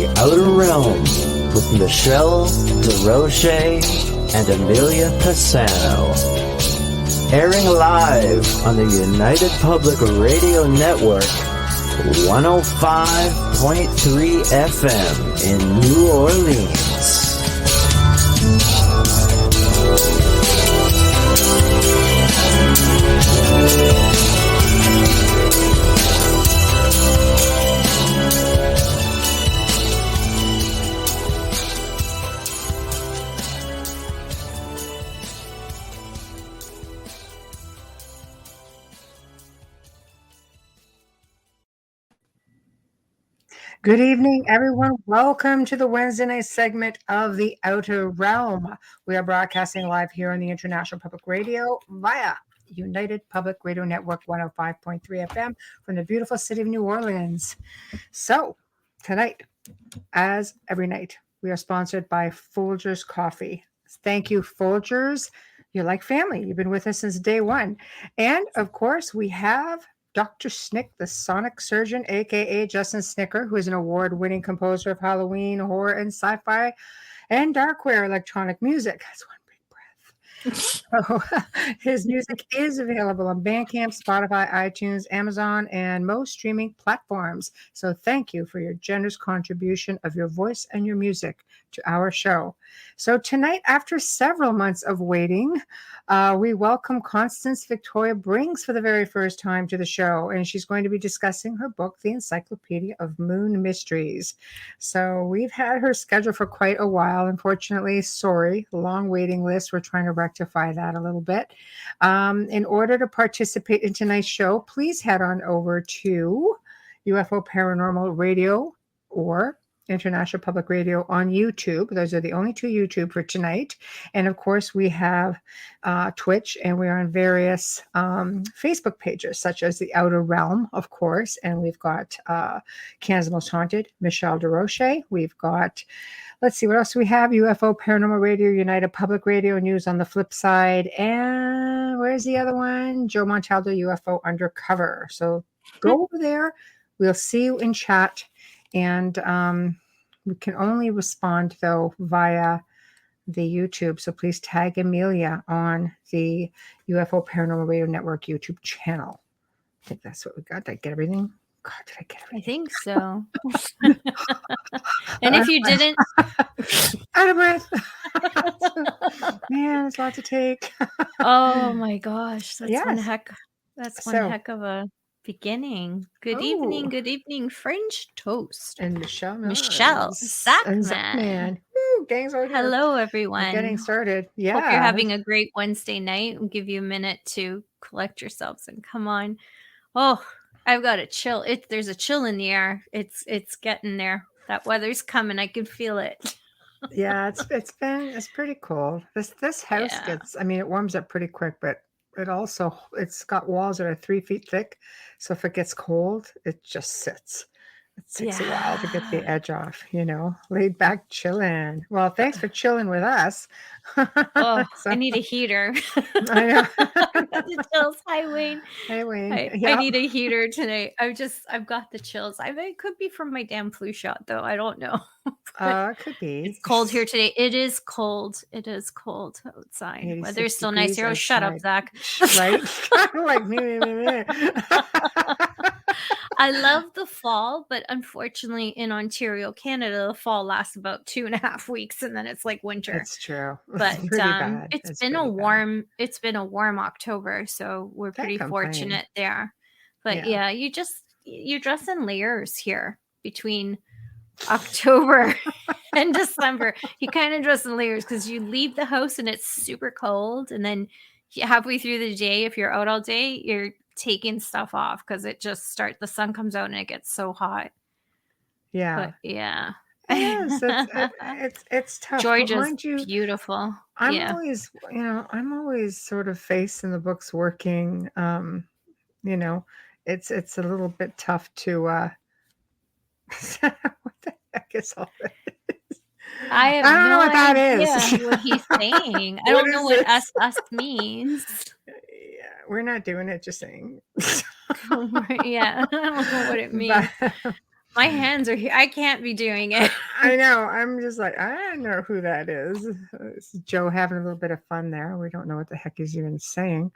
The Outer Realm with Michelle, Desrochers and Amelia Pisano. Airing live on the United Public Radio Network, 105.3 FM in New Orleans. Good evening, everyone. Welcome to the Wednesday night segment of The Outer Realm. We are broadcasting live here on the International Public Radio via United Public Radio Network 105.3 FM from the beautiful city of New Orleans. So, tonight, as every night, we are sponsored by Folgers Coffee. Thank you, Folgers. You're like family. You've been with us since day one. And, of course, we have Dr. Snick, the sonic surgeon, a.k.a. Justin Snicker, who is an award-winning composer of Halloween, horror, and sci-fi and darkware electronic music. That's one big breath. So, his music is available on Bandcamp, Spotify, iTunes, Amazon, and most streaming platforms. So thank you for your generous contribution of your voice and your music to our show. So tonight, after several months of waiting, we welcome Constance Victoria Briggs for the very first time to the show, and she's going to be discussing her book, The Encyclopedia of Moon Mysteries. So we've had her scheduled for quite a while. Unfortunately, sorry, long waiting list. We're trying to rectify that a little bit. In order to participate in tonight's show, please head on over to UFO Paranormal Radio or International Public Radio on YouTube. Those are the only two YouTube for tonight. And of course, we have Twitch, and we are on various Facebook pages, such as The Outer Realm, of course. And we've got Canada's Most Haunted, Michelle Desrochers. We've got, let's see, what else do we have? UFO Paranormal Radio, United Public Radio, News on the Flip Side. And where's the other one? Joe Montaldo, UFO Undercover. So go over there. We'll see you in chat. And we can only respond, though, via the YouTube. So please tag Amelia on the UFO Paranormal Radio Network YouTube channel. I think that's what we got. Did I get everything? God, did I get everything? I think so. And if you didn't... Out of breath. Man, it's a lot to take. Oh, my gosh. That's one Yes. heck of a beginning. Good evening, French toast. And Michelle Zachman. Woo, gang's over here. Hello, everyone. We're getting started. Yeah. Hope you're having a great Wednesday night. We'll give you a minute to collect yourselves and come on. Oh, I've got a chill. There's a chill in the air. It's getting there. That weather's coming. I can feel it. Yeah, it's pretty cool. This house it warms up pretty quick, but it's got walls that are 3 feet thick. So if it gets cold, it just sits. It takes a while to get the edge off, laid back, chilling. Well, thanks for chilling with us. Oh, I need a heater. I know. The chills. Hi, Wayne. Hey, Wayne. I need a heater tonight. I've got the chills. It could be from my damn flu shot, though. I don't know. It could be. It's cold here today. It is cold. It is cold outside. Weather's still nice here. Oh, shut up, Zach. Right? Like me. I love the fall, but unfortunately in Ontario, Canada, the fall lasts about 2.5 weeks, and then it's like winter. That's true. But it's been a warm October, so we're pretty fortunate there. But yeah, you dress in layers here between October and December. You kind of dress in layers because you leave the house and it's super cold, and then halfway through the day, if you're out all day, you're taking stuff off because the sun comes out and it gets so hot. Yeah. But yeah. Yes, it's tough. Georgia's beautiful. I'm always sort of facing the books working. It's a little bit tough to what the heck is all this? I don't know what that is. What he's saying. I don't know what us means. Yeah, we're not doing it, just saying. Yeah, I don't know what it means. My hands are here. I can't be doing it. I know. I'm just like, I don't know who that is. It's Joe having a little bit of fun there. We don't know what the heck he's even saying.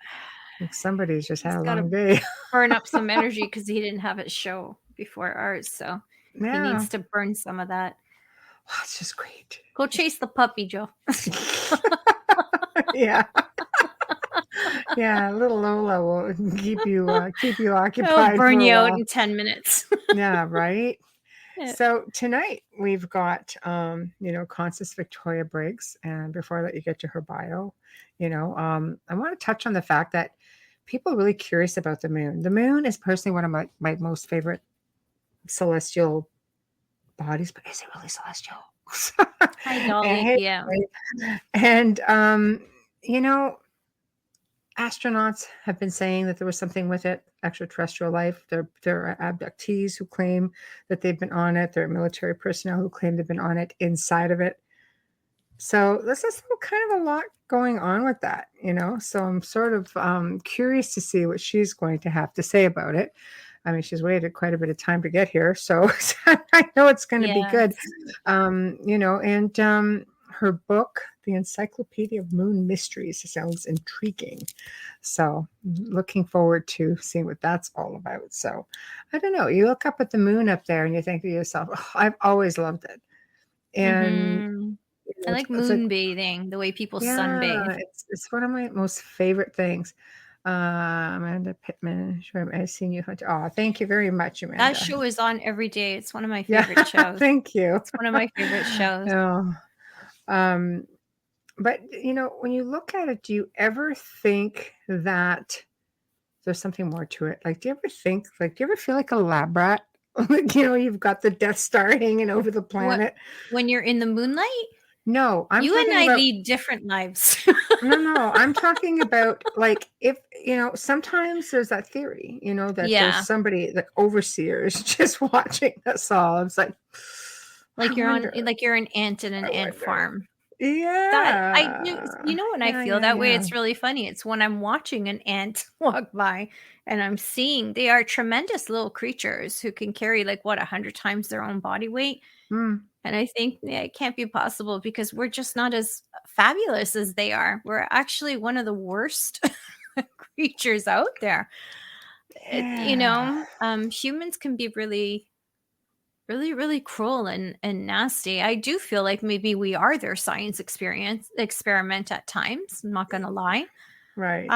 Like somebody's just had a long day. Burn up some energy because he didn't have his show before ours. So he needs to burn some of that. Well, it's just great. Go chase the puppy, Joe. Yeah. Yeah, little Lola will keep you occupied. It'll burn you out in 10 minutes. Yeah, right. So tonight we've got Constance Victoria Briggs, and before I let you get to her bio, I want to touch on the fact that people are really curious about the moon. The moon is personally one of my most favorite celestial bodies, but is it really celestial? Hi, Dolly. Yeah. And astronauts have been saying that there was something with it, extraterrestrial life. There are abductees who claim that they've been on it. There are military personnel who claim they've been on it, inside of it. So there's just kind of a lot going on with that, So I'm sort of curious to see what she's going to have to say about it. I mean, she's waited quite a bit of time to get here, so I know it's going to be good. Her book, The Encyclopedia of Moon Mysteries, sounds intriguing. So looking forward to seeing what that's all about. So I don't know. You look up at the moon up there and you think to yourself, oh, I've always loved it. And I like moon bathing, the way people sunbathe. It's one of my most favorite things. Amanda Pittman, sure, I've seen you. Oh, thank you very much, Amanda. That show is on every day. It's one of my favorite shows. Thank you. It's one of my favorite shows. Oh. But when you look at it, do you ever think that there's something more to it? Like, do you ever feel like a lab rat? You've got the Death Star hanging over the planet. When you're in the moonlight? No, you and I lead different lives. No, I'm talking about like if sometimes there's that theory, that there's somebody, like overseers, just watching us all. It's like you're an ant in an ant farm. Yeah, I do. When I feel that way, it's really funny. It's when I'm watching an ant walk by and I'm seeing they are tremendous little creatures who can carry 100 times their own body weight. And I think it can't be possible because we're just not as fabulous as they are. We're actually one of the worst creatures out there. Yeah. Humans can be really, really, really cruel and nasty. I do feel like maybe we are their science experiment at times. I'm not going to lie. Right.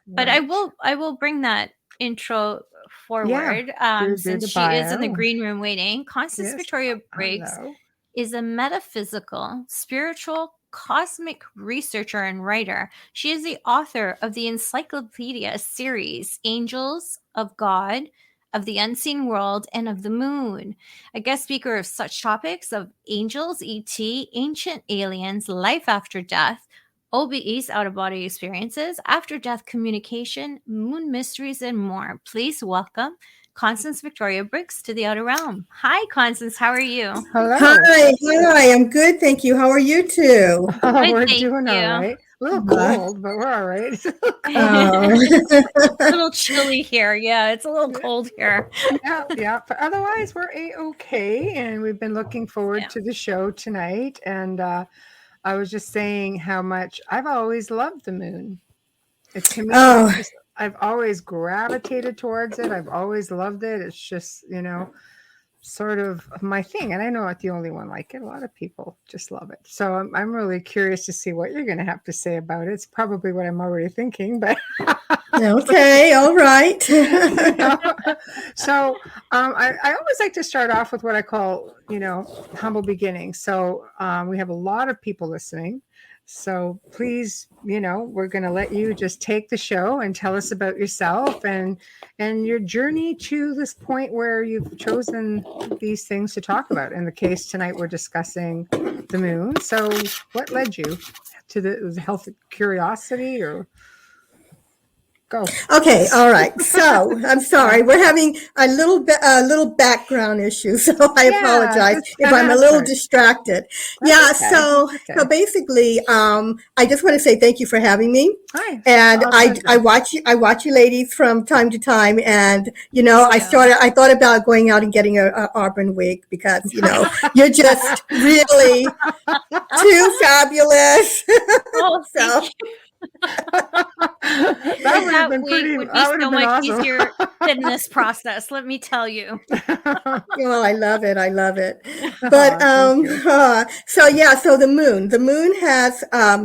But I will bring that intro forward. Since she is in the green room waiting. Constance Victoria Briggs is a metaphysical, spiritual, cosmic researcher and writer. She is the author of the encyclopedia series Angels of God, of the Unseen World, and of the Moon. A guest speaker of such topics of angels, ET, ancient aliens, life after death, OBEs, out-of-body experiences, after-death communication, moon mysteries, and more. Please welcome Constance Victoria Briggs to the Outer Realm. Hi, Constance. How are you? Hello. Hi. I'm good, thank you. How are you two? We're doing all right. A little cold, but we're all right. It's a little chilly here. Yeah, it's a little cold here. Yeah. But otherwise, we're A-okay, and we've been looking forward to the show tonight. And I was just saying how much I've always loved the moon. To me, I've always gravitated towards it. I've always loved it. It's just, sort of my thing. And I know I'm not the only one like it. A lot of people just love it. So I'm really curious to see what you're going to have to say about it. It's probably what I'm already thinking, but okay, all right. So I always like to start off with what I call, humble beginnings. So we have a lot of people listening. So please, we're going to let you just take the show and tell us about yourself and your journey to this point where you've chosen these things to talk about. In the case tonight, we're discussing the moon. So what led you to the health curiosity or? Go. Okay, all right. So I'm sorry, we're having a little background issue, so I apologize if I'm a little distracted. So basically, I just want to say thank you for having me. Hi. And I watch you ladies from time to time, and I thought about going out and getting a Auburn wig because you're just really too fabulous. Oh, so. That would have been pretty. Would be that would so have been much awesome. easier than this process. Let me tell you. Well, I love it. But so the moon has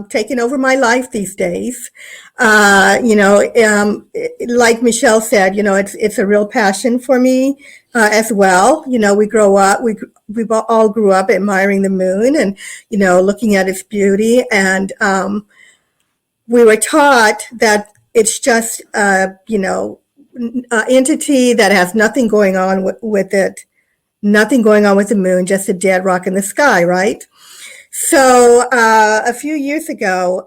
taken over my life these days. Like Michelle said, it's a real passion for me as well. We grow up, we all grew up admiring the moon and looking at its beauty, and we were taught that it's just entity that has nothing going on with it, nothing going on with the moon, just a dead rock in the sky, right? So a few years ago,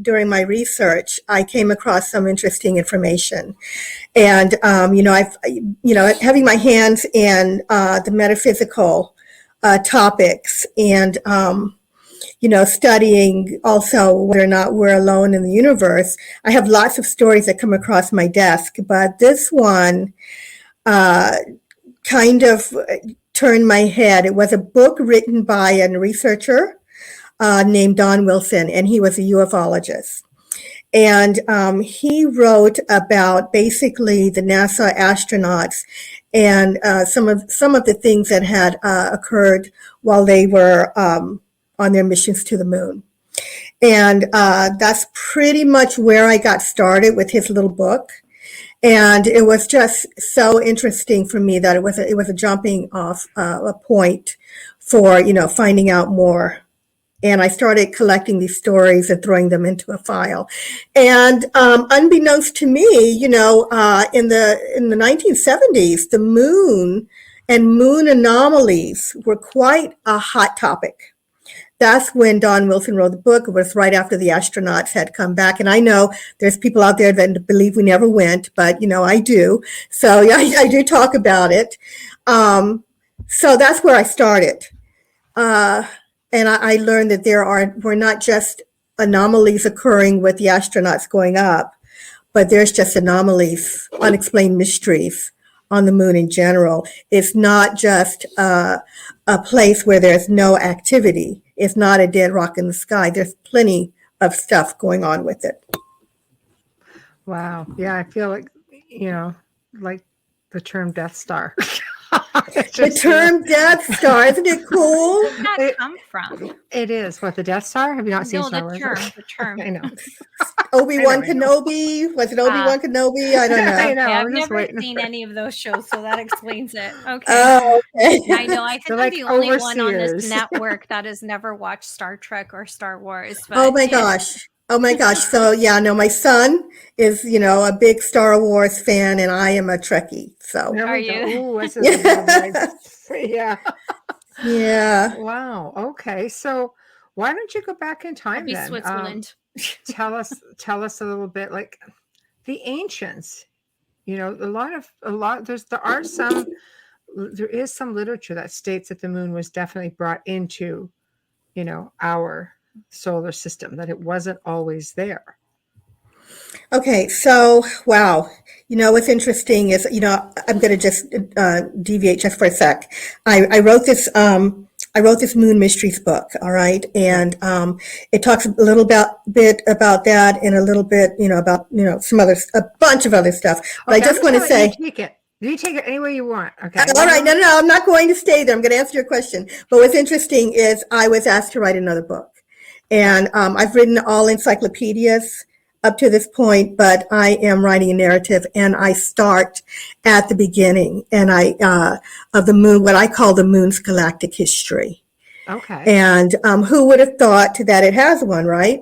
during my research, I came across some interesting information, and having my hands in the metaphysical topics, and studying also whether or not we're alone in the universe. I have lots of stories that come across my desk, but this one kind of turned my head. It was a book written by a researcher named Don Wilson, and he was a ufologist. And he wrote about basically the NASA astronauts and some of the things that had occurred while they were on their missions to the moon. And that's pretty much where I got started with his little book. And it was just so interesting for me that it was a jumping off a point for, finding out more. And I started collecting these stories and throwing them into a file. And unbeknownst to me, in the 1970s, the moon and moon anomalies were quite a hot topic. That's when Don Wilson wrote the book. It was right after the astronauts had come back. And I know there's people out there that believe we never went, but, I do. So yeah, I do talk about it. So that's where I started. And I learned that were not just anomalies occurring with the astronauts going up, but there's just anomalies, unexplained mysteries on the moon in general. It's not just a place where there's no activity. It's not a dead rock in the sky. There's plenty of stuff going on with it. Wow. Yeah, I feel like, like the term Death Star. The term Death Star, isn't it cool? Where did that come from? It is. What, the Death Star? Have you not seen Star Wars? The term. I know. Obi-Wan Kenobi? Was it Obi-Wan Kenobi? I don't know. I know. I've never seen any of those shows, so that explains it. Okay. Oh, okay. I know. I think I'm the only one on this network that has never watched Star Trek or Star Wars. But, oh my gosh. So yeah, no, my son is, a big Star Wars fan, and I am a Trekkie. So are you? Ooh, yeah. Yeah. Wow. Okay. So why don't you go back in time then? Switzerland. Tell us a little bit, like the ancients. There is some literature that states that the moon was definitely brought into, our solar system, that it wasn't always there. Okay, so wow. What's interesting is, I'm going to just deviate just for a sec. I wrote this Moon Mysteries book, all right, and it talks a little bit about that, and a little bit, about a bunch of other stuff. But Okay, I just want to say, you take it any way you want. Okay. All right, no, I'm not going to stay there. I'm going to answer your question. But what's interesting is I was asked to write another book, and I've written all encyclopedias up to this point, but I am writing a narrative, and I start at the beginning, and of the moon, what I call the moon's galactic history. Okay. And who would have thought that it has one, right?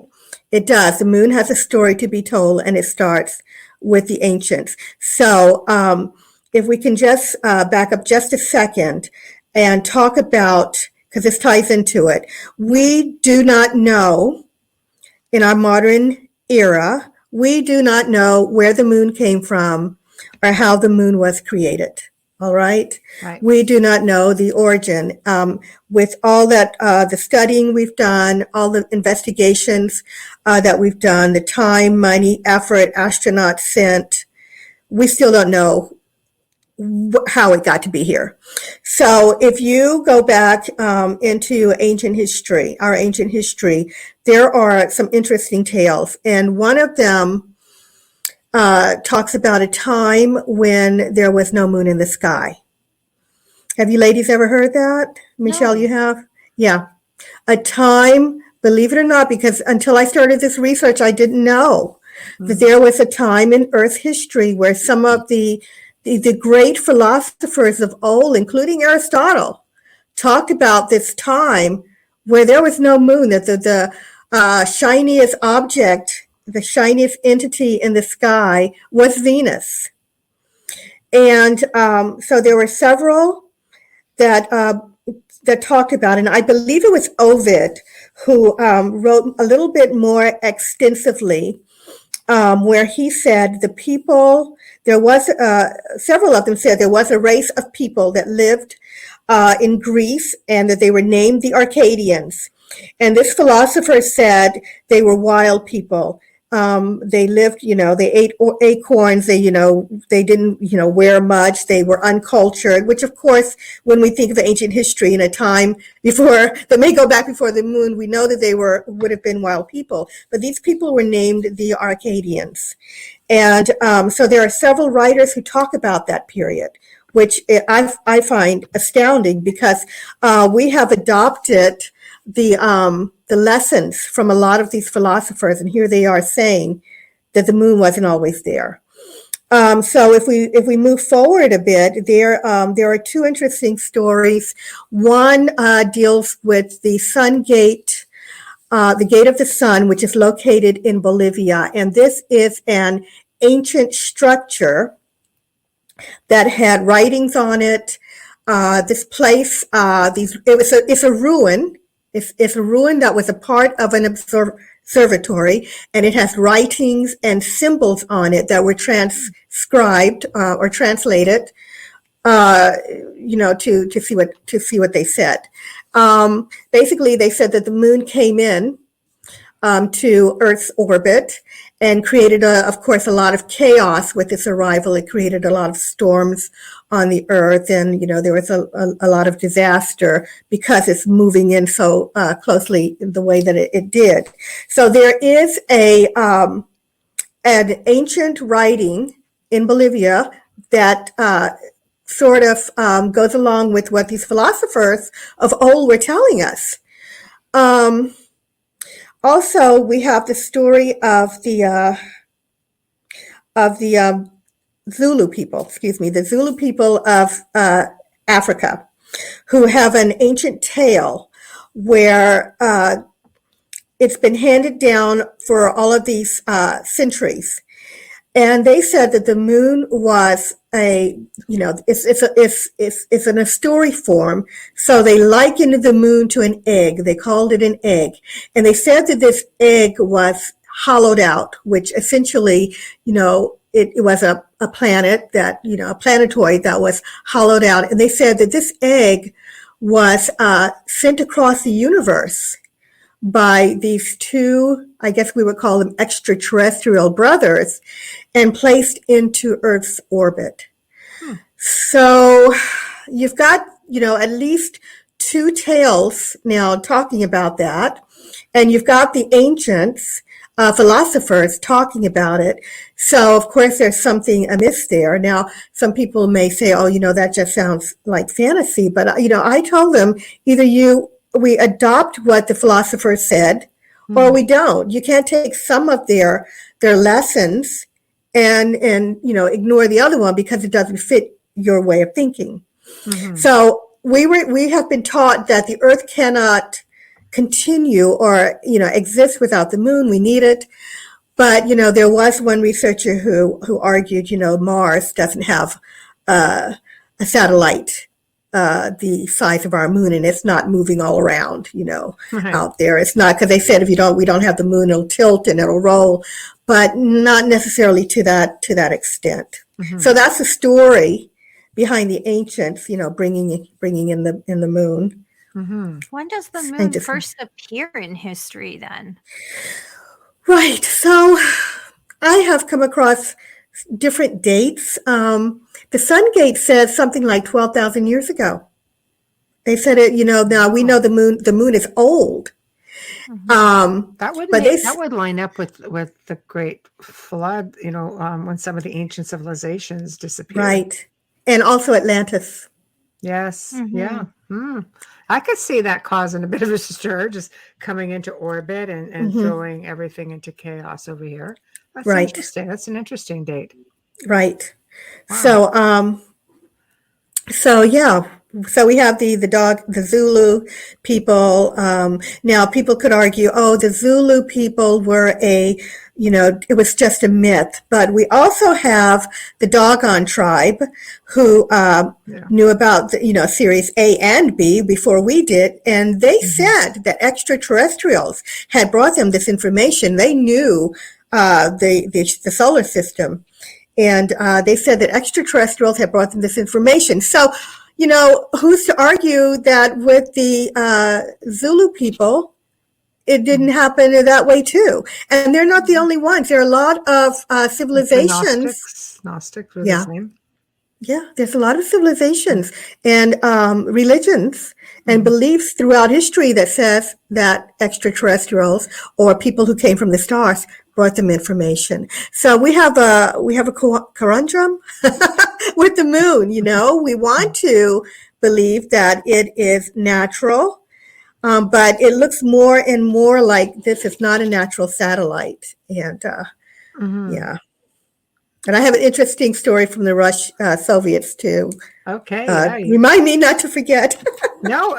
It does. The moon has a story to be told, and it starts with the ancients. So if we can just back up just a second and talk about, because this ties into it, we do not know in our modern era We do not know where the moon came from or how the moon was created. All right. Right. We do not know the origin. With all that, the studying we've done, all the investigations that we've done, the time, money, effort, astronauts sent, we still don't know how it got to be here. So if you go back into ancient history, our ancient history, there are some interesting tales. And one of them talks about a time when there was no moon in the sky. Have you ladies ever heard that? Michelle, No. you have? Yeah. A time, believe it or not, because until I started this research, I didn't know that there was a time in Earth's history where some of the great philosophers of old, including Aristotle, talked about this time where there was no moon, that the shiniest object, the shiniest entity in the sky was Venus. And so there were several that talked about, and I believe it was Ovid who wrote a little bit more extensively, where he said the people, there was, several of them said there was a race of people that lived in Greece and that they were named the Arcadians. And this philosopher said they were wild people. They lived, they ate acorns. They, they didn't, wear much. They were uncultured, which of course, when we think of ancient history in a time before, that may go back before the moon, we know that they would have been wild people. But these people were named the Arcadians. And so there are several writers who talk about that period, which I find astounding, because we have adopted the lessons from a lot of these philosophers, and here they are saying that the moon wasn't always there. So if we move forward a bit, there are two interesting stories. One deals with the Sun Gate, the Gate of the Sun, which is located in Bolivia, and this is an ancient structure that had writings on it. This place, it's a ruin. It's a ruin that was a part of an observatory, and it has writings and symbols on it that were transcribed or translated, to see what they said. Basically, they said that the moon came in to Earth's orbit and created, of course, a lot of chaos with its arrival. It created a lot of storms on the Earth, and there was a lot of disaster because it's moving in so closely in the way that it did. So there is an ancient writing in Bolivia that sort of goes along with what these philosophers of old were telling us. Also, we have the story of the Zulu people, the Zulu people of Africa, who have an ancient tale where it's been handed down for all of these centuries. And they said that the moon was it's in a story form. So they likened the moon to an egg. They called it an egg. And they said that this egg was hollowed out, which essentially, it was a planet that, a planetoid that was hollowed out. And they said that this egg was sent across the universe by these two, I guess we would call them extraterrestrial brothers, and placed into Earth's orbit. So you've got, at least two tales now talking about that. And you've got the ancients, philosophers talking about it. So of course there's something amiss there. Now, some people may say, oh, that just sounds like fantasy. But, I told them either we adopt what the philosophers said, or we don't. You can't take some of their lessons and ignore the other one because it doesn't fit your way of thinking. Mm-hmm. So we have been taught that the Earth cannot continue or exist without the moon. We need it. But there was one researcher who argued Mars doesn't have a satellite the size of our moon, and it's not moving all around, Right. out there. It's not, because they said if we don't have the moon, it'll tilt and it'll roll, but not necessarily to that extent. Mhm. So that's the story behind the ancients, bringing in the moon. Mhm. When does the moon first appear in history then? Right. So I have come across different dates. The Sun Gate says something like 12,000 years ago. They said it, now we know the moon is old. That would line up with the Great Flood, when some of the ancient civilizations disappeared. Right. And also Atlantis. Yes. Mhm. Yeah. I could see that causing a bit of a stir, just coming into orbit and throwing everything into chaos over here. That's Right. interesting. That's an interesting date. Right. Wow. So yeah. So we have the Zulu people. Now people could argue, the Zulu people were it was just a myth. But we also have the Dogon tribe who knew about series A and B before we did, and they said that extraterrestrials had brought them this information. They knew the solar system. And they said that extraterrestrials had brought them this information. So, who's to argue that with the Zulu people, it didn't happen that way too? And they're not the only ones. There are a lot of civilizations. Gnostics were the same. Yeah, there's a lot of civilizations and religions and beliefs throughout history that says that extraterrestrials or people who came from the stars brought them information. So we have a conundrum with the moon. We want to believe that it is natural, but it looks more and more like this is not a natural satellite. And yeah. And I have an interesting story from the Soviets too. Okay. Remind me not to forget. No,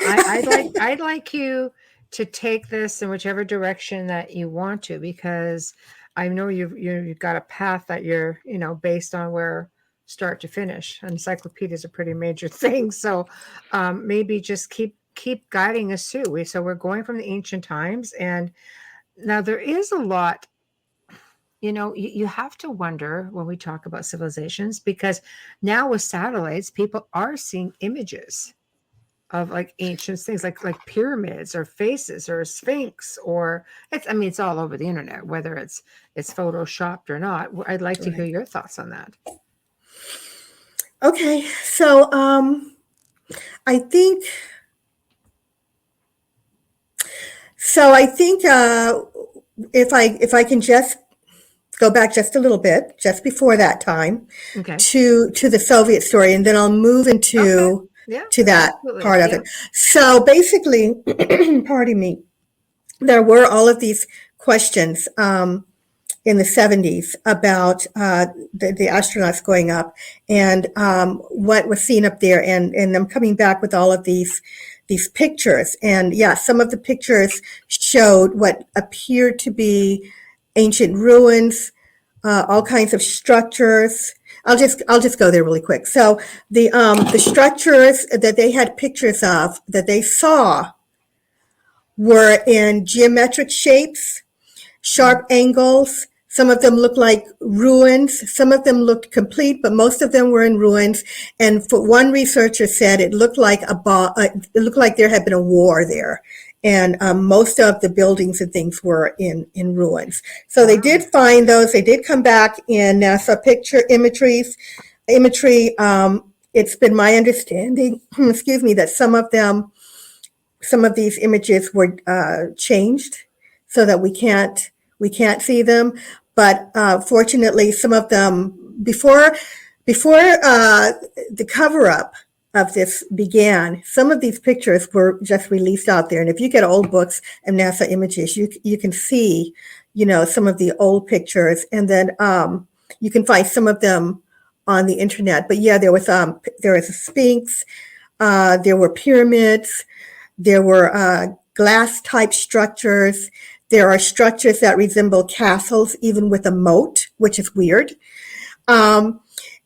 I'd like you to take this in whichever direction that you want to, because I know you've got a path that you're, based on where start to finish. Encyclopedia is a pretty major thing. So maybe just keep guiding us too. So we're going from the ancient times, and now there is a lot. You have to wonder when we talk about civilizations, because now with satellites, people are seeing images of like ancient things, like pyramids or faces or a sphinx, or it's all over the internet, whether it's photoshopped or not. I'd like to hear your thoughts on that. Okay, so I think if I can just go back just a little bit, just before that time, to the Soviet story, and then I'll move into to that part of it. So basically, pardon me, there were all of these questions in the 70s about the astronauts going up and what was seen up there, and I'm coming back with all of these pictures, and some of the pictures showed what appeared to be ancient ruins, all kinds of structures. I'll just go there really quick. So the structures that they had pictures of that they saw were in geometric shapes, sharp angles. Some of them looked like ruins. Some of them looked complete, but most of them were in ruins. And for one researcher said it looked like it looked like there had been a war there. And most of the buildings and things were in ruins. So they did find those. They did come back in NASA picture imagery. It's been my understanding, excuse me, that some of these images were changed so that we can't see them. But fortunately, some of them before the cover up of this began, some of these pictures were just released out there. And if you get old books and NASA images, you can see, some of the old pictures, and then you can find some of them on the internet. But there was a Sphinx, there were pyramids, there were glass type structures. There are structures that resemble castles, even with a moat, which is weird.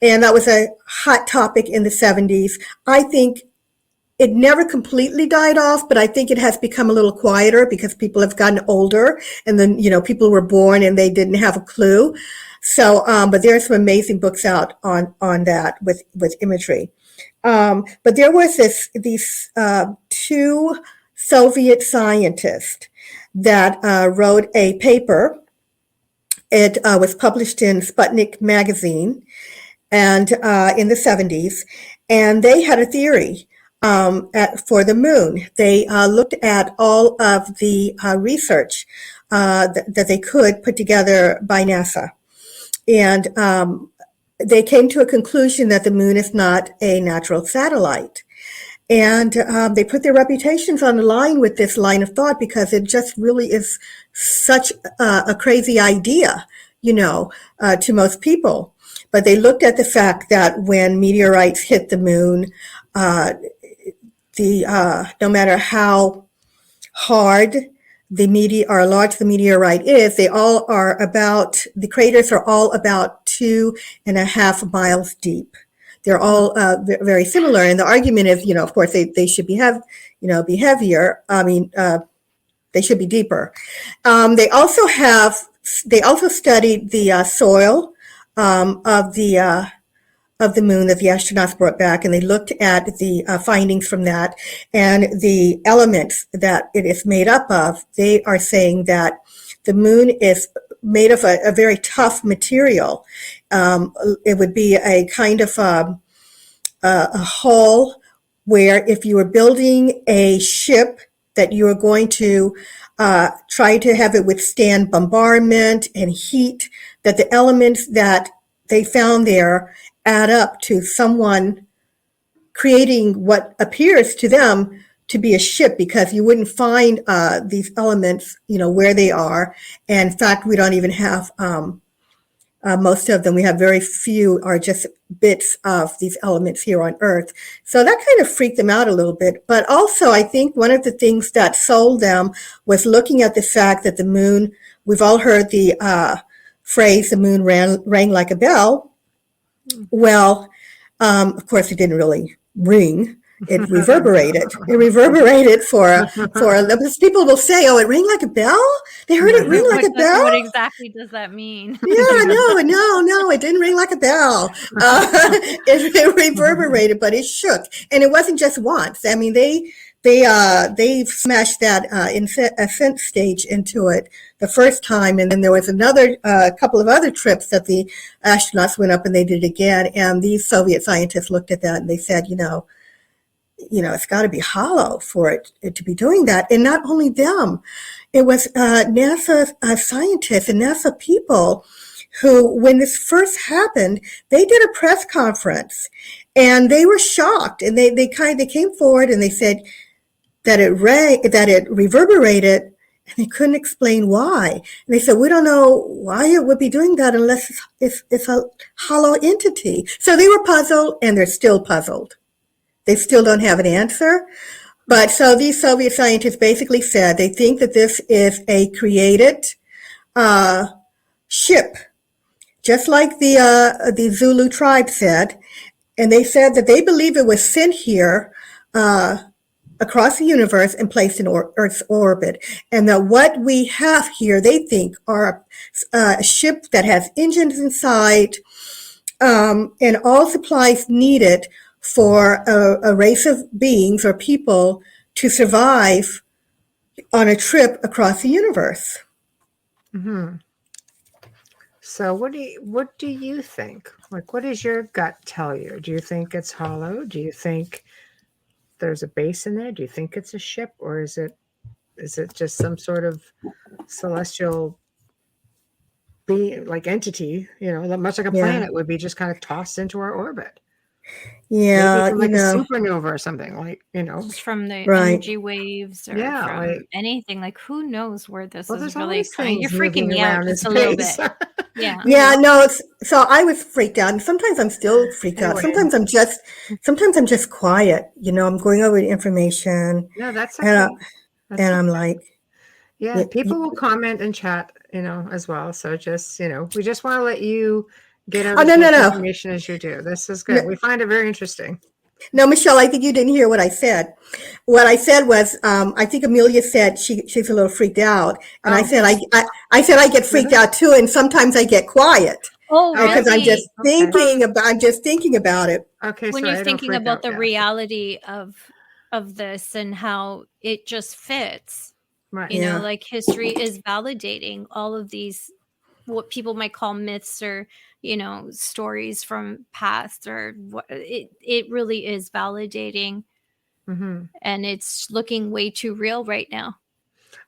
And that was a hot topic in the 70s. I think it never completely died off, but I think it has become a little quieter because people have gotten older, and then, people were born and they didn't have a clue. So, but there are some amazing books out on that with imagery. But there was these two Soviet scientists that wrote a paper. It was published in Sputnik magazine, and in the 70s, and they had a theory for the moon. They looked at all of the research that they could put together by NASA, and they came to a conclusion that the moon is not a natural satellite. And they put their reputations on the line with this line of thought because it just really is such a crazy idea, to most people. But they looked at the fact that when meteorites hit the moon, no matter how hard or large the meteorite is, the craters are all about 2.5 miles deep. They're all very similar, and the argument is, of course, they should be heavier. They should be deeper. They also studied the soil of the moon that the astronauts brought back, and they looked at the findings from that and the elements that it is made up of. They are saying that the moon is made of a very tough material. It would be a kind of a hull where if you were building a ship that you are going to try to have it withstand bombardment and heat, that the elements that they found there add up to someone creating what appears to them to be a ship, because you wouldn't find these elements, where they are. And in fact, we don't even have most of them. We have very few are just bits of these elements here on Earth. So that kind of freaked them out a little bit. But also, I think one of the things that sold them was looking at the fact that the moon, we've all heard the phrase, the moon rang like a bell. Well, of course, it didn't really ring. It reverberated. It reverberated for people will say, "Oh, it rang like a bell." They heard it ring like a bell. What exactly does that mean? Yeah, no, it didn't ring like a bell. It reverberated, but it shook, and it wasn't just once. I mean, they smashed that ascent stage into it the first time, and then there was another couple of other trips that the astronauts went up and they did it again. And these Soviet scientists looked at that and they said, it's got to be hollow for it to be doing that. And not only them, it was NASA scientists and NASA people who, when this first happened, they did a press conference and they were shocked. And they came forward and they said that it reverberated, and they couldn't explain why. And they said, we don't know why it would be doing that unless it's a hollow entity. So they were puzzled, and they're still puzzled. They still don't have an answer. But so these Soviet scientists basically said they think that this is a created ship, just like the Zulu tribe said. And they said that they believe it was sent here across the universe and placed in Earth's orbit. And that what we have here, they think, are a ship that has engines inside and all supplies needed for a race of beings or people to survive on a trip across the universe. Mm-hmm. So what do you think? Like, what does your gut tell you? Do you think it's hollow? Do you think there's a base in there? Do you think it's a ship, or is it just some sort of celestial being, like entity, much like a planet would be just kind of tossed into our orbit? Yeah, from like a supernova or something, like, from the energy waves or from like, anything. Like, who knows where this is really coming? You're freaking me out just a little bit. Yeah, no, so I was freaked out, and sometimes I'm still freaked out. Sometimes I'm just quiet. I'm going over the information. Yeah, that's okay. And I'm like, people will comment and chat, as well. So just, we just want to let you get out Oh, as no, no, much no. information as you do. This is good. We find it very interesting. No, Michelle, I think you didn't hear what I said. What I said was, I think Amelia said she's a little freaked out, and I said I said I get freaked out too, and sometimes I get quiet Oh, because I'm really? just thinking about it. Okay, When so you're I don't thinking freak about out. the Yeah. reality of this and how it just fits, Right. you know, Yeah. like history is validating all of these what people might call myths or, you know, stories from past, or what it really is validating, Mm-hmm. and it's looking way too real right now.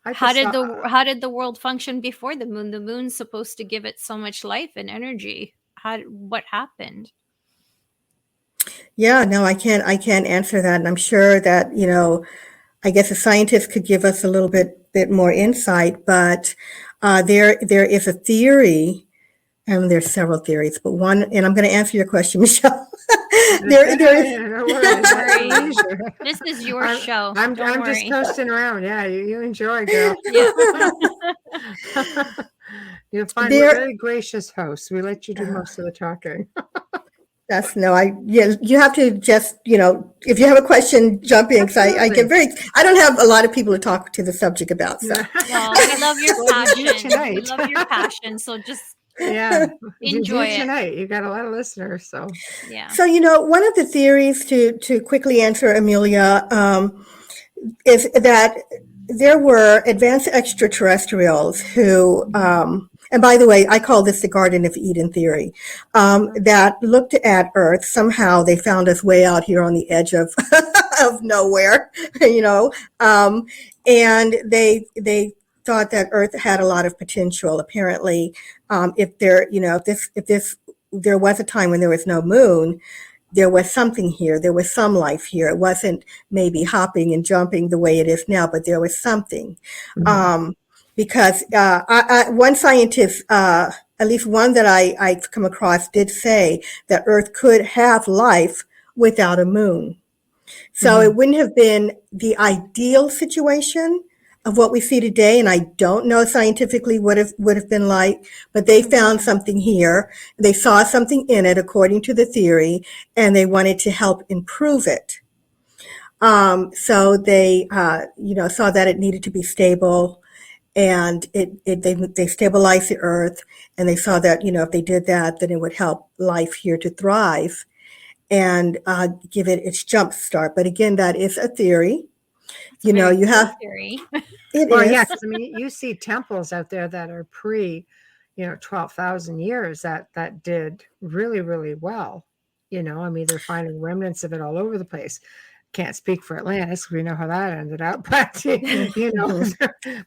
I How just did saw, how did the world function before the moon? The moon's supposed to give it so much life and energy. What happened? Yeah, no, I can't answer that, and I'm sure that, I guess a scientist could give us a little bit more insight, but there is a theory, and there's several theories, but one, and I'm going to answer your question, Michelle. there, no worries. Don't worry. Leisure. This is your show. I'm Don't just worry. coasting around. Yeah, you enjoy, girl. Yeah. You'll find we're there, very gracious hosts. We let you do most of the talking. that's no, you have to just, if you have a question, jump in, because I get I don't have a lot of people to talk to the subject about, so. Well, we love your Well, you do passion. tonight. We love your passion. So just Yeah, enjoy you do it. tonight. You got a lot of listeners, so Yeah. So, one of the theories to quickly answer Amelia, is that there were advanced extraterrestrials who, and by the way, I call this the Garden of Eden theory, that looked at Earth. Somehow they found us way out here on the edge of of nowhere, and they thought that Earth had a lot of potential. Apparently, if there was a time when there was no moon, there was something here. There was some life here. It wasn't maybe hopping and jumping the way it is now, but there was something. Because one scientist, at least one that I've come across, did say that Earth could have life without a moon. So it wouldn't have been the ideal situation of what we see today, and I don't know scientifically what it would have been like, but they found something here. They saw something in it, according to the theory, and they wanted to help improve it. So they, saw that it needed to be stable, and they stabilized the Earth, and they saw that, if they did that, then it would help life here to thrive and give it its jump start. But again, that is a theory. It's a very You cool have theory. it well, is. yeah, 'cause, I mean, you see temples out there that are pre, 12,000 years that did really, really well. I mean, they're finding remnants of it all over the place. Can't speak for Atlantis. We know how that ended up, but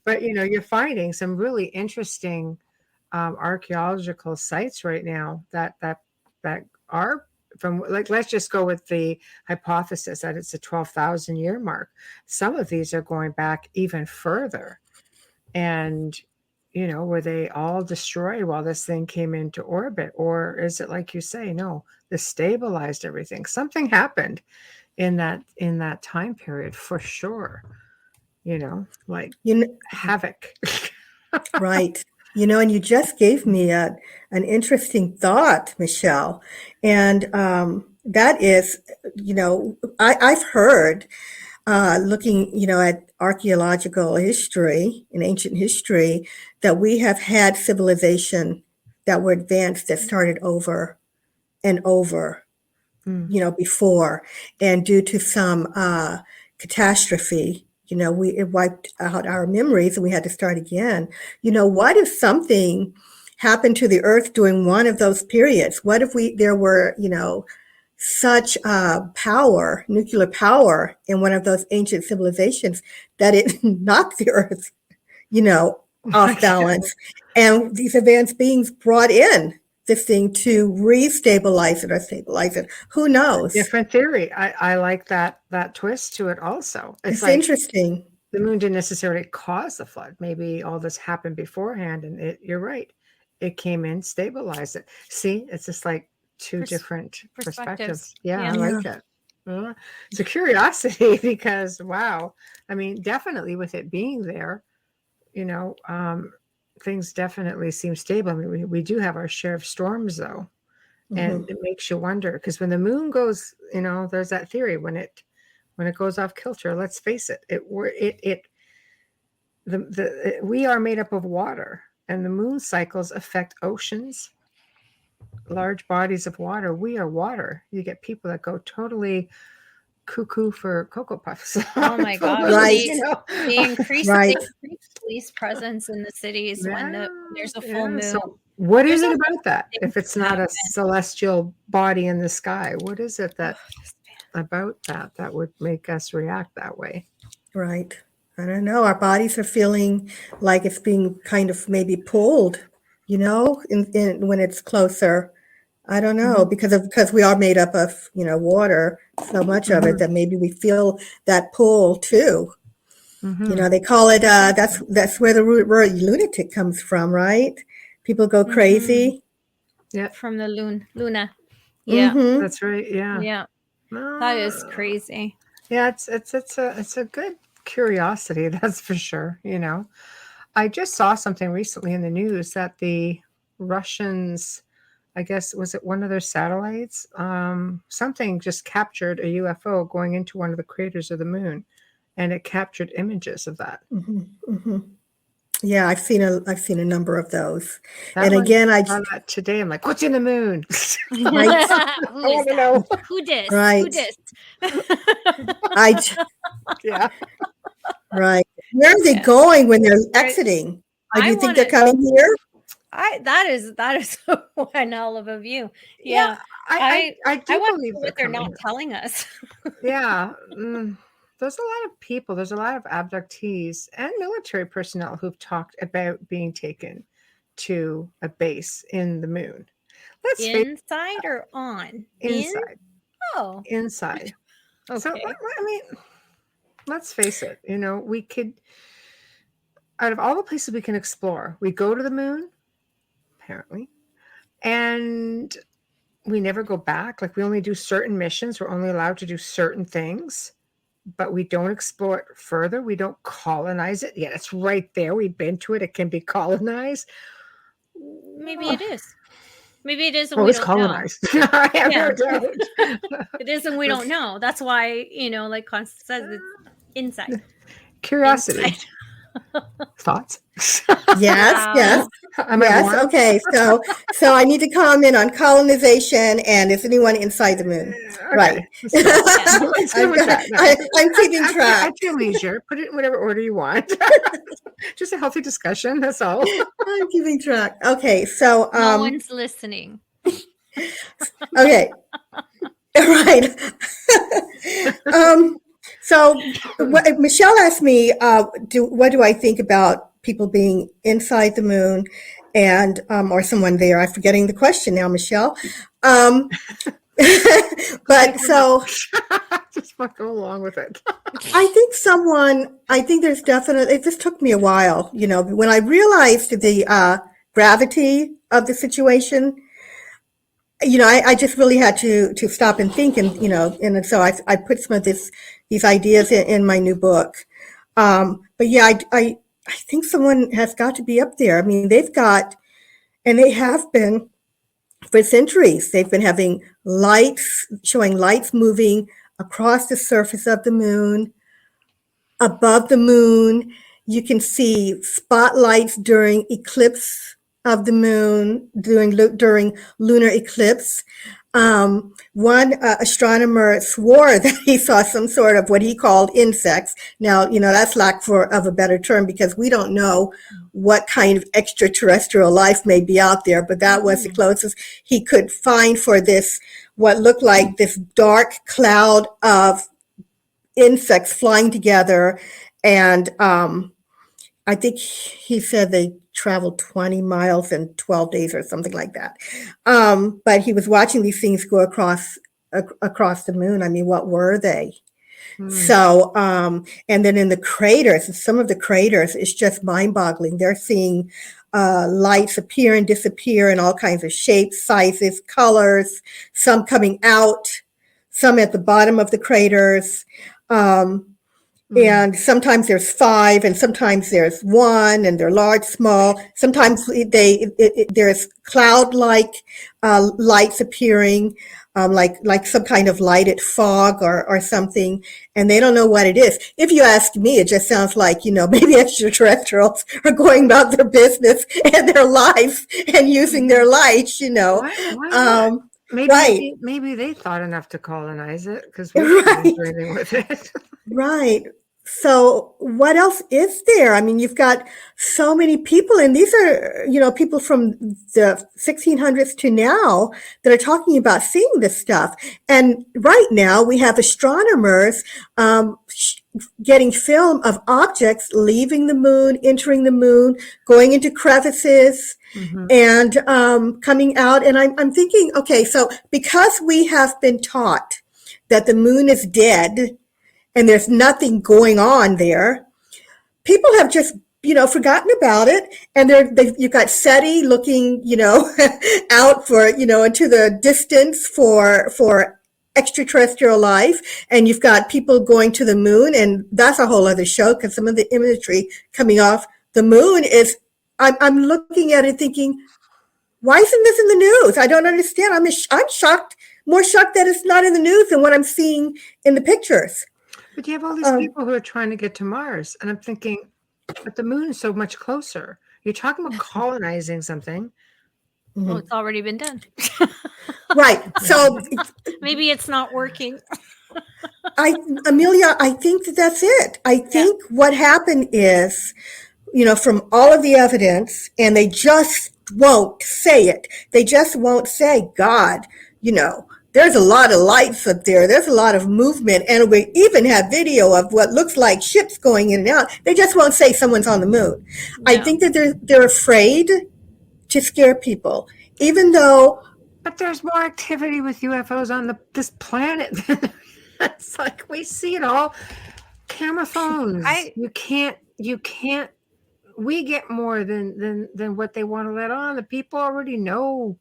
but you're finding some really interesting archaeological sites right now that are from, like, let's just go with the hypothesis that it's a 12,000 year mark. Some of these are going back even further, and were they all destroyed while this thing came into orbit, or is it like you say, no, this stabilized everything? Something happened in that time period for sure. Like havoc. Right. And you just gave me an interesting thought, Michelle. And that is, I've heard, looking, at archaeological history and ancient history, that we have had civilization that were advanced that started over and over, before. And due to some catastrophe, it wiped out our memories and we had to start again. What if something happened to the earth during one of those periods? What if there were, such power, nuclear power in one of those ancient civilizations that it knocked the earth, off balance. And these advanced beings brought in this thing to restabilize it or stabilize it. Who knows? Different theory. I like that twist to it also. It's like interesting. The moon didn't necessarily cause the flood. Maybe all this happened beforehand, and you're right. It came in, stabilized it. See, it's just like two different perspectives. Yeah, I like it. It's a curiosity because, wow. I mean, definitely with it being there, things definitely seem stable. I mean, we do have our share of storms, though. And it makes you wonder, because when the moon goes, there's that theory when it goes off kilter. Let's face it, we are made up of water, and the moon cycles affect oceans, large bodies of water. We are water. You get people that go totally cuckoo for Cocoa Puffs. Oh my gosh. Right. They increase police presence in the cities when there's a full moon. So what is it about that? If it's not a celestial body in the sky, what is it about that would make us react that way? Right. I don't know. Our bodies are feeling like it's being kind of maybe pulled, in when it's closer. I don't know, because we are made up of, water, so much of it that maybe we feel that pull too. They call it, that's where the word lunatic comes from, right? People go crazy. Yeah. From the Luna. Yeah. That's right. Yeah. Yeah. That is crazy. Yeah. It's a good curiosity. That's for sure. I just saw something recently in the news that the Russians, I guess, was it one of their satellites? Something just captured a UFO going into one of the craters of the moon, and it captured images of that. Yeah, I've seen a number of those. That and again, I saw that today. I'm like, what's in the moon? Right. I want to know. Who dis? Right. Who dis? Yeah. Right. Where are they going when they're exiting? Do you think they're coming here? That is one hell of a view. Yeah. I do believe what they're not telling us. Yeah. There's a lot of people, there's a lot of abductees and military personnel who've talked about being taken to a base in the moon. Inside or on? Inside. Oh. Inside. Okay. So, I mean, let's face it, we could, out of all the places we can explore, we go to the moon, apparently, and we never go back. Like, we only do certain missions. We're only allowed to do certain things. But we don't explore it further. We don't colonize it. Yeah, it's right there. We've been to it. It can be colonized. Maybe it is. Maybe it is. And it's colonized. I have no doubt. It is, and we don't know. That's why, like Constance says, it's inside. Curiosity. Inside. Thoughts? Yes. Yes. Okay. So I need to comment on colonization, and is anyone inside the moon? Okay. Right. I'm keeping track. At your leisure. Put it in whatever order you want. Just a healthy discussion. That's all. I'm keeping track. Okay. So no one's listening. Okay. Right. So Michelle asked me, what do I think about people being inside the moon and or someone there? I'm forgetting the question now, Michelle. But so just go along with it. I think there's definitely, it just took me a while, when I realized the gravity of the situation. I just really had to stop and think, and and so I put some of these ideas in my new book. But yeah, I think someone has got to be up there. I mean, they have been for centuries. They've been having showing lights moving across the surface of the moon, above the moon. You can see spotlights during eclipse of the moon, during lunar eclipse. One astronomer swore that he saw some sort of what he called insects. Now, that's lack of a better term, because we don't know what kind of extraterrestrial life may be out there, but that was the closest he could find for this, what looked like this dark cloud of insects flying together. And I think he said they traveled 20 miles in 12 days or something like that. But he was watching these things go across the moon. I mean, what were they? So, and then in the craters, some of the craters, it's just mind-boggling. They're seeing lights appear and disappear in all kinds of shapes, sizes, colors, some coming out, some at the bottom of the craters. And sometimes there's 5, and sometimes there's 1, and they're large, small. Sometimes there's cloud-like lights appearing, like some kind of lighted fog or something, and they don't know what it is. If you ask me, it just sounds like, maybe extraterrestrials are going about their business and their life and using their lights, Why not? Maybe they thought enough to colonize it because we couldn't do anything with it. Right. So what else is there? I mean, you've got so many people, and these are, people from the 1600s to now that are talking about seeing this stuff. And right now we have astronomers getting film of objects leaving the moon, entering the moon, going into crevices, and coming out. And I'm thinking, okay, so because we have been taught that the moon is dead, and there's nothing going on there, people have just, forgotten about it. And you've got SETI looking, out for, into the distance for extraterrestrial life. And you've got people going to the moon, and that's a whole other show because some of the imagery coming off the moon is, I'm looking at it thinking, why isn't this in the news? I don't understand. I'm shocked, more shocked that it's not in the news than what I'm seeing in the pictures. But you have all these people who are trying to get to Mars, and I'm thinking, but the moon is so much closer. You're talking about colonizing something. Well, it's already been done. Right. So maybe it's not working. Amelia, I think that's it. I think what happened is, from all of the evidence, and they just won't say it. They just won't say, God, there's a lot of lights up there. There's a lot of movement. And we even have video of what looks like ships going in and out. They just won't say someone's on the moon. No. I think that they're afraid to scare people, even though. But there's more activity with UFOs on this planet. It's like we see it all. Camera phones. You can't. We get more than what they want to let on. The people already know.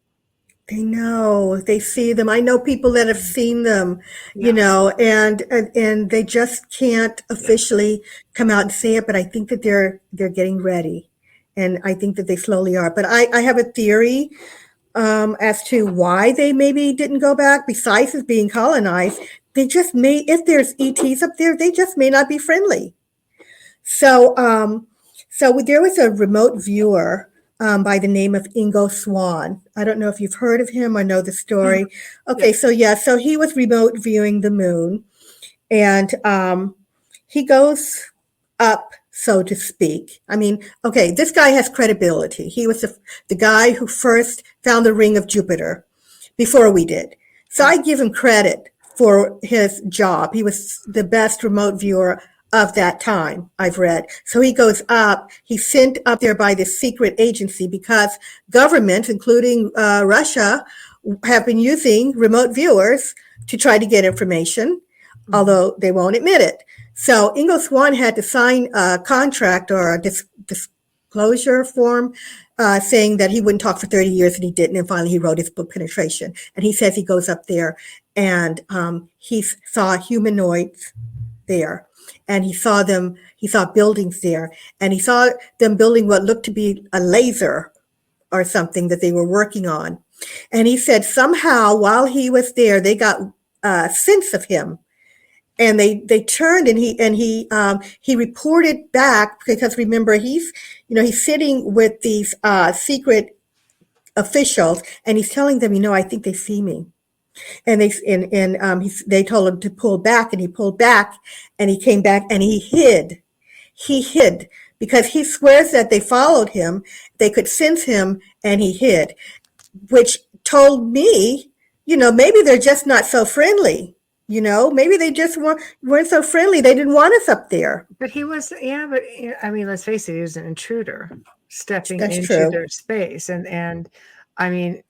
They know, they see them. I know people that have seen them, and they just can't officially come out and say it, but I think that they're getting ready. And I think that they slowly are. But I have a theory as to why they maybe didn't go back, besides it being colonized. They just may, if there's ETs up there, they just may not be friendly. So there was a remote viewer by the name of Ingo Swann. I don't know if you've heard of him or know the story. Okay, so he was remote viewing the moon, and he goes up, so to speak. I mean, okay, this guy has credibility. He was the guy who first found the ring of Jupiter before we did. So I give him credit for his job. He was the best remote viewer of that time, I've read. So he goes up, he's sent up there by this secret agency because governments, including Russia, have been using remote viewers to try to get information, although they won't admit it. So Ingo Swann had to sign a contract or a disclosure form saying that he wouldn't talk for 30 years, and he didn't. And finally he wrote his book, Penetration. And he says he goes up there and he saw humanoids there. And he saw buildings there, and he saw them building what looked to be a laser or something that they were working on. And he said somehow while he was there, they got a sense of him, and they turned, and he reported back, because remember he's sitting with these secret officials, and he's telling them, I think they see me. And they told him to pull back, and he pulled back, and he came back, and he hid. He hid because he swears that they followed him. They could sense him, and he hid, which told me, maybe they're just not so friendly. Maybe they just weren't so friendly. They didn't want us up there. But he was, but I mean, let's face it, he was an intruder stepping into their space, and I mean.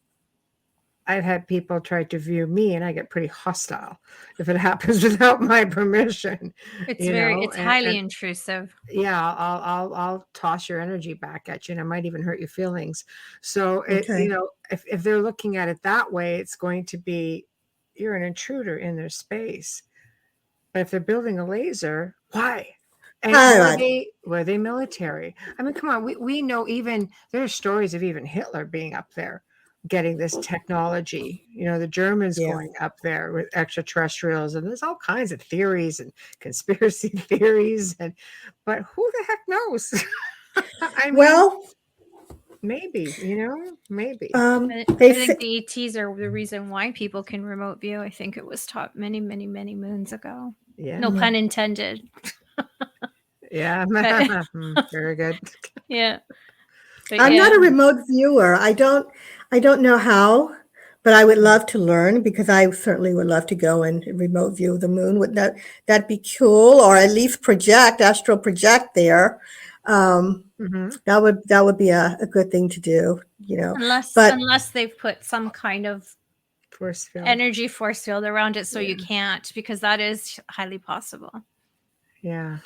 I've had people try to view me, and I get pretty hostile if it happens without my permission. It's highly intrusive. Yeah, I'll toss your energy back at you, and I might even hurt your feelings. So if they're looking at it that way, it's going to be you're an intruder in their space. But if they're building a laser, Why? And were they military? I mean, come on, we know even there's stories of even Hitler being up there getting this technology. The Germans going up there with extraterrestrials, and there's all kinds of theories and conspiracy theories, but who the heck knows? I mean, maybe, maybe. I think the ETs are the reason why people can remote view. I think it was taught many, many, many moons ago. Yeah. No pun intended. Yeah. Very good. Yeah. But I'm not a remote viewer. I don't know how, but I would love to learn, because I certainly would love to go and remote view the moon. Would that be cool? Or at least astral project there. That would be a good thing to do, unless they've put some kind of force field around it, so you can't, because that is highly possible. Yeah.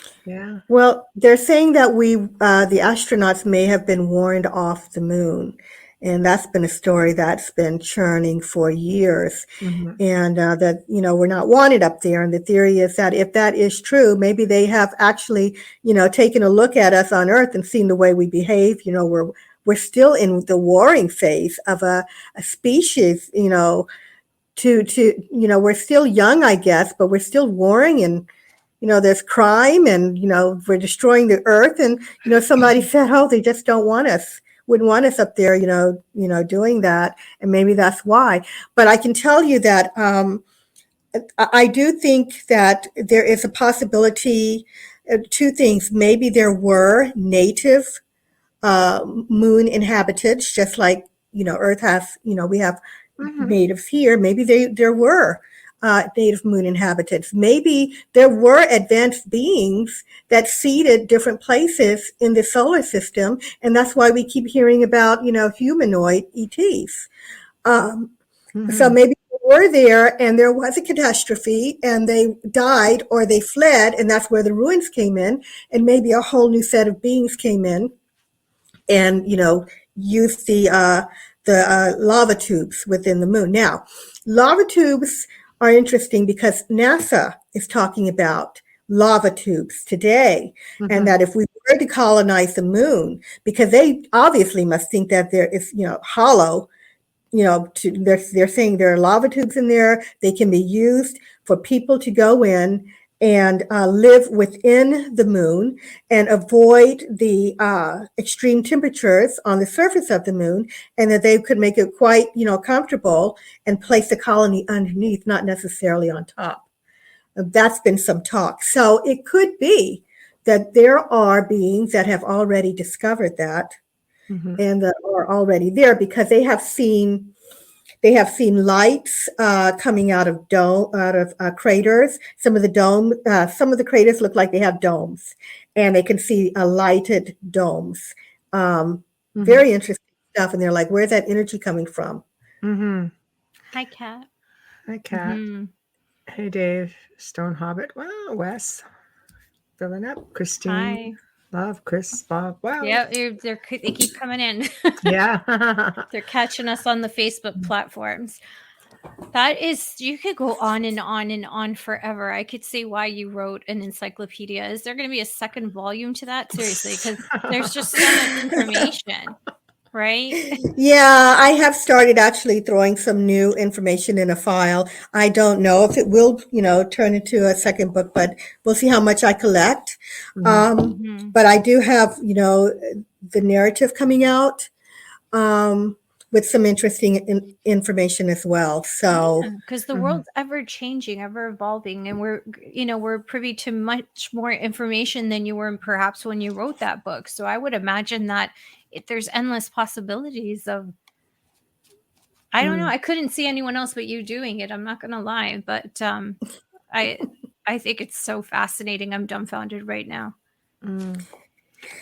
Well, they're saying that the astronauts may have been warned off the moon, and that's been a story that's been churning for years. And that we're not wanted up there. And the theory is that if that is true, maybe they have actually taken a look at us on Earth and seen the way we behave. We're still in the warring phase of a species. We're still young, I guess, but we're still warring, and there's crime, and, we're destroying the Earth. And, somebody said, oh, they just wouldn't want us up there, doing that. And maybe that's why. But I can tell you that I do think that there is a possibility, two things. Maybe there were native moon inhabitants, just like, Earth has, we have natives here. Maybe there were native moon inhabitants. Maybe there were advanced beings that seeded different places in the solar system, and that's why we keep hearing about humanoid ETs. So maybe they were there, and there was a catastrophe, and they died or they fled, and that's where the ruins came in, and maybe a whole new set of beings came in, and used the lava tubes within the moon. Now, lava tubes are interesting because NASA is talking about lava tubes today, and that if we were to colonize the moon, because they obviously must think that there is, hollow, they're saying there are lava tubes in there. They can be used for people to go in and live within the moon and avoid the extreme temperatures on the surface of the moon, and that they could make it quite, comfortable and place a colony underneath, not necessarily on top. That's been some talk. So it could be that there are beings that have already discovered that and that are already there, because they have seen lights coming out of craters. Some of the craters look like they have domes, and they can see lighted domes. Very interesting stuff. And they're like, where's that energy coming from? Hi, Kat. Hey, Dave. Stone Hobbit. Wow, Wes. Filling up. Christine. Hi. Love, Chris, Bob. Wow. Yeah, they keep coming in. Yeah. They're catching us on the Facebook platforms. You could go on and on and on forever. I could see why you wrote an encyclopedia. Is there going to be a second volume to that? Seriously, because there's just so much information, right? Yeah, I have started actually throwing some new information in a file. I don't know if it will, turn into a second book, but we'll see how much I collect. But I do have, the narrative coming out with some interesting information as well. So, because the world's ever changing, ever evolving, and we're privy to much more information than you were perhaps when you wrote that book. So I would imagine that there's endless possibilities of, I don't know. I couldn't see anyone else but you doing it. I'm not going to lie, but I think it's so fascinating. I'm dumbfounded right now. I'm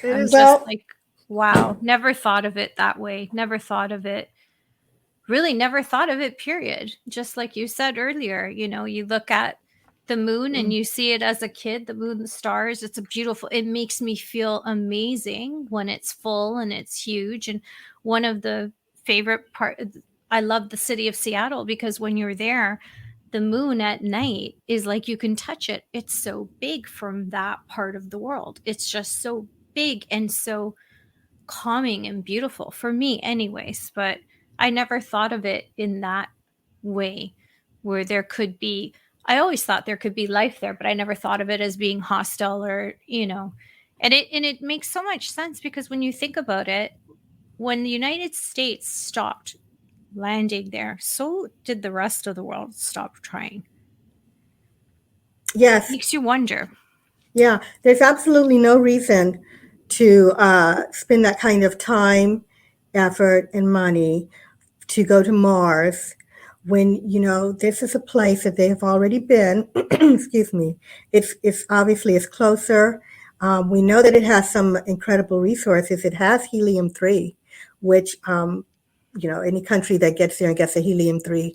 just like, wow, never thought of it that way. Never thought of it. Really never thought of it, period. Just like you said earlier, you look at the moon and you see it as a kid, the moon, the stars. It makes me feel amazing when it's full and it's huge. And one of the favorite I love the city of Seattle, because when you're there, the moon at night is like you can touch it. It's so big from that part of the world. It's just so big and so calming and beautiful for me anyways, but I never thought of it in that way where there could be, I always thought there could be life there, but I never thought of it as being hostile or, and it makes so much sense because when you think about it, when the United States stopped landing there, so did the rest of the world stop trying. Yes. It makes you wonder. Yeah, there's absolutely no reason to spend that kind of time, effort, and money to go to Mars when, this is a place that they have already been. Excuse me. It's obviously it's closer. We know that it has some incredible resources. It has helium-3, which, any country that gets there and gets a helium-3,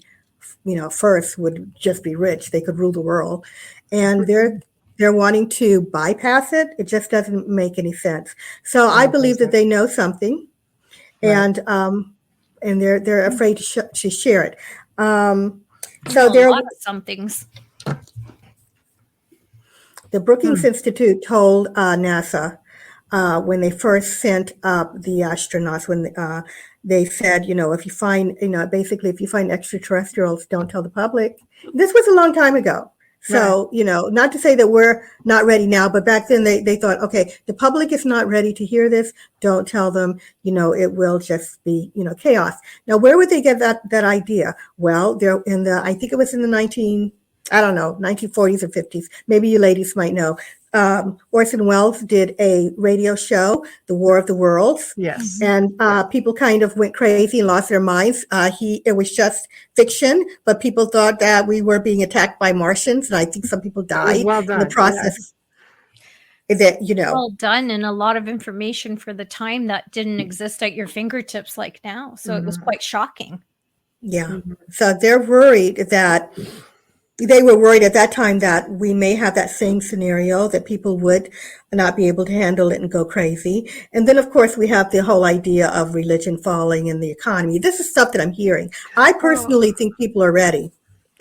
first would just be rich. They could rule the world. And they're wanting to bypass it. It just doesn't make any sense. So I believe that they know something, and they're afraid to share it. So there are a lot of some things. The Brookings Institute told NASA when they first sent up the astronauts, when they said, if you find, basically if you find extraterrestrials, don't tell the public. This was a long time ago. So, not to say that we're not ready now, but back then they thought, okay, the public is not ready to hear this. Don't tell them, it will just be, chaos. Now, where would they get that idea? Well, they're I think it was in the 1940s or 50s. Maybe you ladies might know. Orson Welles did a radio show, The War of the Worlds. Yes. And people kind of went crazy and lost their minds. It was just fiction, but people thought that we were being attacked by Martians, and I think some people died in the process. Yes. Well done, and a lot of information for the time that didn't exist at your fingertips like now. So it was quite shocking. Yeah. So they're worried that they were worried at that time that we may have that same scenario, that people would not be able to handle it and go crazy. And then, of course, we have the whole idea of religion falling in the economy. This is stuff that I'm hearing. I personally think people are ready.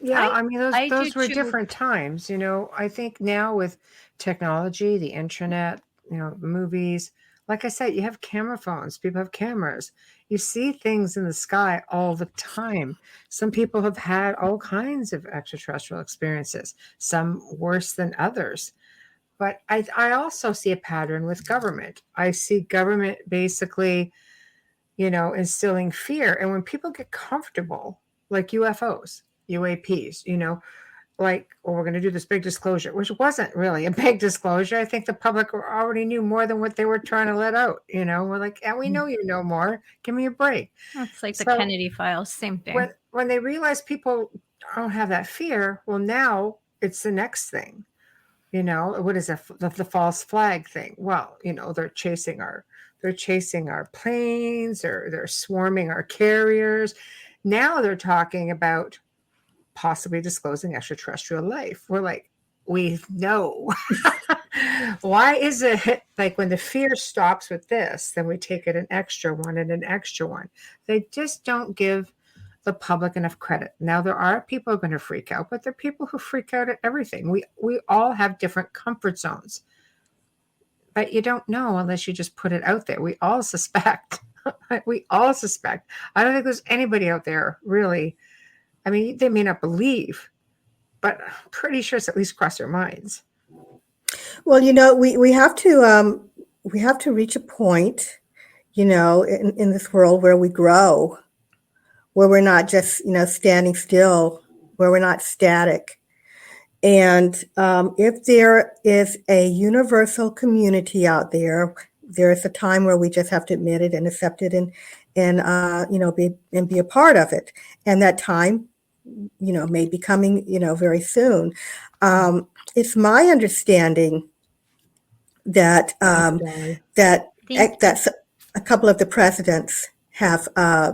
Yeah, I mean, those were different times. I think now with technology, the internet, movies, like I said, you have camera phones. People have cameras. You see things in the sky all the time. Some people have had all kinds of extraterrestrial experiences, some worse than others. But I also see a pattern with government. I see government basically, instilling fear. And when people get comfortable, like UFOs, UAPs, we're going to do this big disclosure, which wasn't really a big disclosure. I think the public already knew more than what they were trying to let out. We're like, and we know you know more. Give me a break. That's like the Kennedy files, same thing. When they realize people don't have that fear, well, now it's the next thing. What is the false flag thing? Well, they're chasing our planes, or they're swarming our carriers. Now they're talking about possibly disclosing extraterrestrial life. We're like, we know. Why is it like when the fear stops with this, then we take it an extra one and an extra one? They just don't give the public enough credit. Now, there are people who are going to freak out, but there are people who freak out at everything. We all have different comfort zones, but you don't know unless you just put it out there. We all suspect. We all suspect. I don't think there's anybody out there really. I mean, they may not believe, but I'm pretty sure it's at least crossed their minds. Well, we have to reach a point, in this world where we grow, where we're not just, standing still, where we're not static. And if there is a universal community out there, there is a time where we just have to admit it and accept it and be a part of it. And that time, may be coming, very soon. It's my understanding that that a couple of the presidents have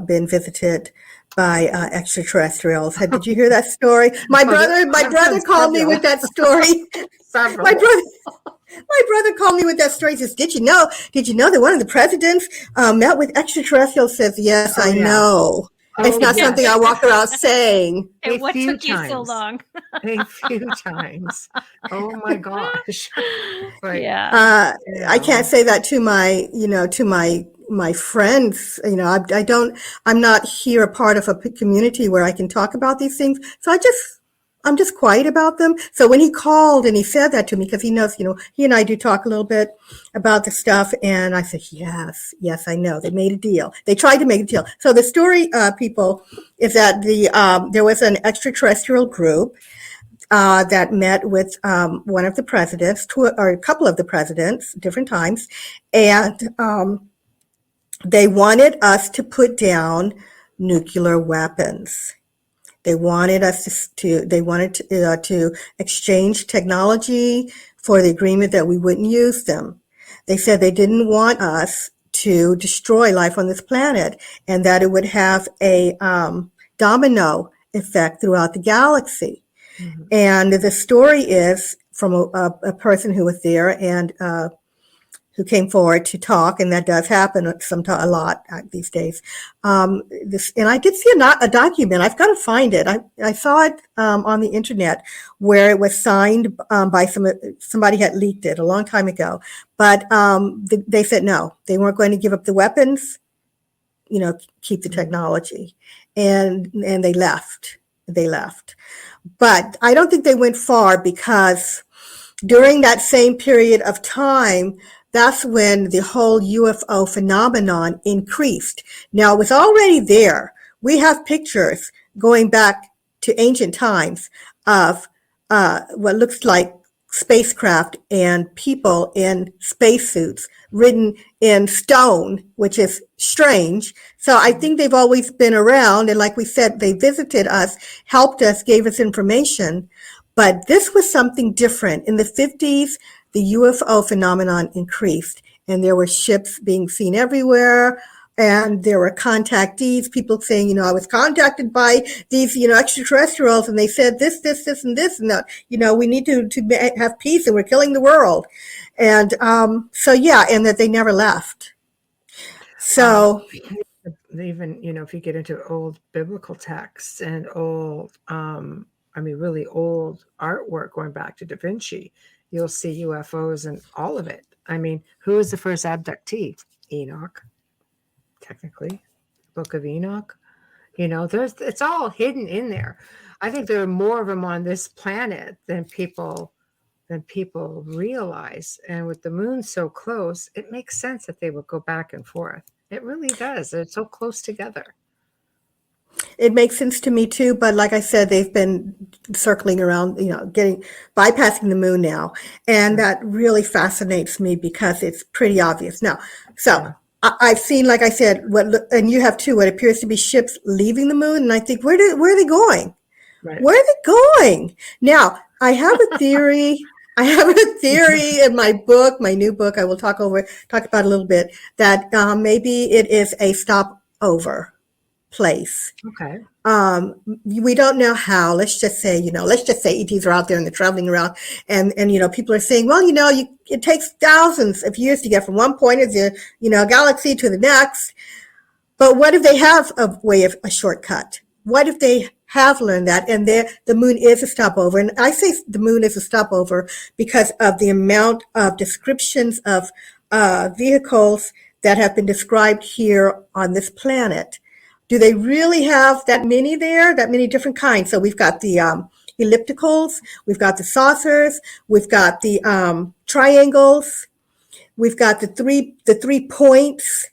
been visited by extraterrestrials. Did you hear that story? My brother called me with that story. My brother called me with that story. He says, Did you know that one of the presidents met with extraterrestrials? Says, yes, I know. It's not yes. something I walk around saying. And what took you times. so long? A few times. Oh my gosh. But, Yeah. I can't say that to my friends. I'm not here a part of a community where I can talk about these things. So I'm just quiet about them. So when he called and he said that to me, because he knows, he and I do talk a little bit about the stuff. And I said, yes, I know. They made a deal. They tried to make a deal. So the story, people, is that there was an extraterrestrial group that met with one of the presidents, or a couple of the presidents, different times, and they wanted us to put down nuclear weapons. They wanted us to exchange technology for the agreement that we wouldn't use them. They said they didn't want us to destroy life on this planet, and that it would have a domino effect throughout the galaxy. Mm-hmm. And the story is from a person who was there and who came forward to talk, and that does happen a lot these days. And I did see a document. I've got to find it. I saw it on the internet where it was signed by somebody had leaked it a long time ago. But they said no, they weren't going to give up the weapons. Keep the technology, and they left. But I don't think they went far, because during that same period of time, that's when the whole UFO phenomenon increased. Now, it was already there. We have pictures going back to ancient times of what looks like spacecraft and people in spacesuits written in stone, which is strange. So I think they've always been around. And like we said, they visited us, helped us, gave us information. But this was something different. In the 50s, the UFO phenomenon increased, and there were ships being seen everywhere. And there were contactees, people saying, I was contacted by these, extraterrestrials, and they said this, and this, and that, we need to have peace, and we're killing the world. And and that they never left. So even, if you get into old biblical texts and old, really old artwork going back to Da Vinci, you'll see UFOs and all of it. Who was the first abductee? Enoch. Technically, Book of Enoch, it's all hidden in there. I think there are more of them on this planet than people realize. And with the moon so close, it makes sense that they would go back and forth. It really does. They're so close together. It makes sense to me too, but like I said, they've been circling around, bypassing the moon now, and that really fascinates me because it's pretty obvious now. So I've seen, like I said, and you have too, what appears to be ships leaving the moon, and I think, where are they going? Right. Where are they going? Now, I have a theory. In my book, my new book, I will talk about a little bit, that maybe it is a stopover place. Okay. We don't know how. Let's just say ETs are out there and they're traveling around, and people are saying, well, it takes thousands of years to get from one point of the galaxy to the next. But what if they have a shortcut? What if they have learned that, and the moon is a stopover? And I say the moon is a stopover because of the amount of descriptions of vehicles that have been described here on this planet. Do they really have that many there? That many different kinds? So we've got the ellipticals, we've got the saucers, we've got the triangles, we've got the three points,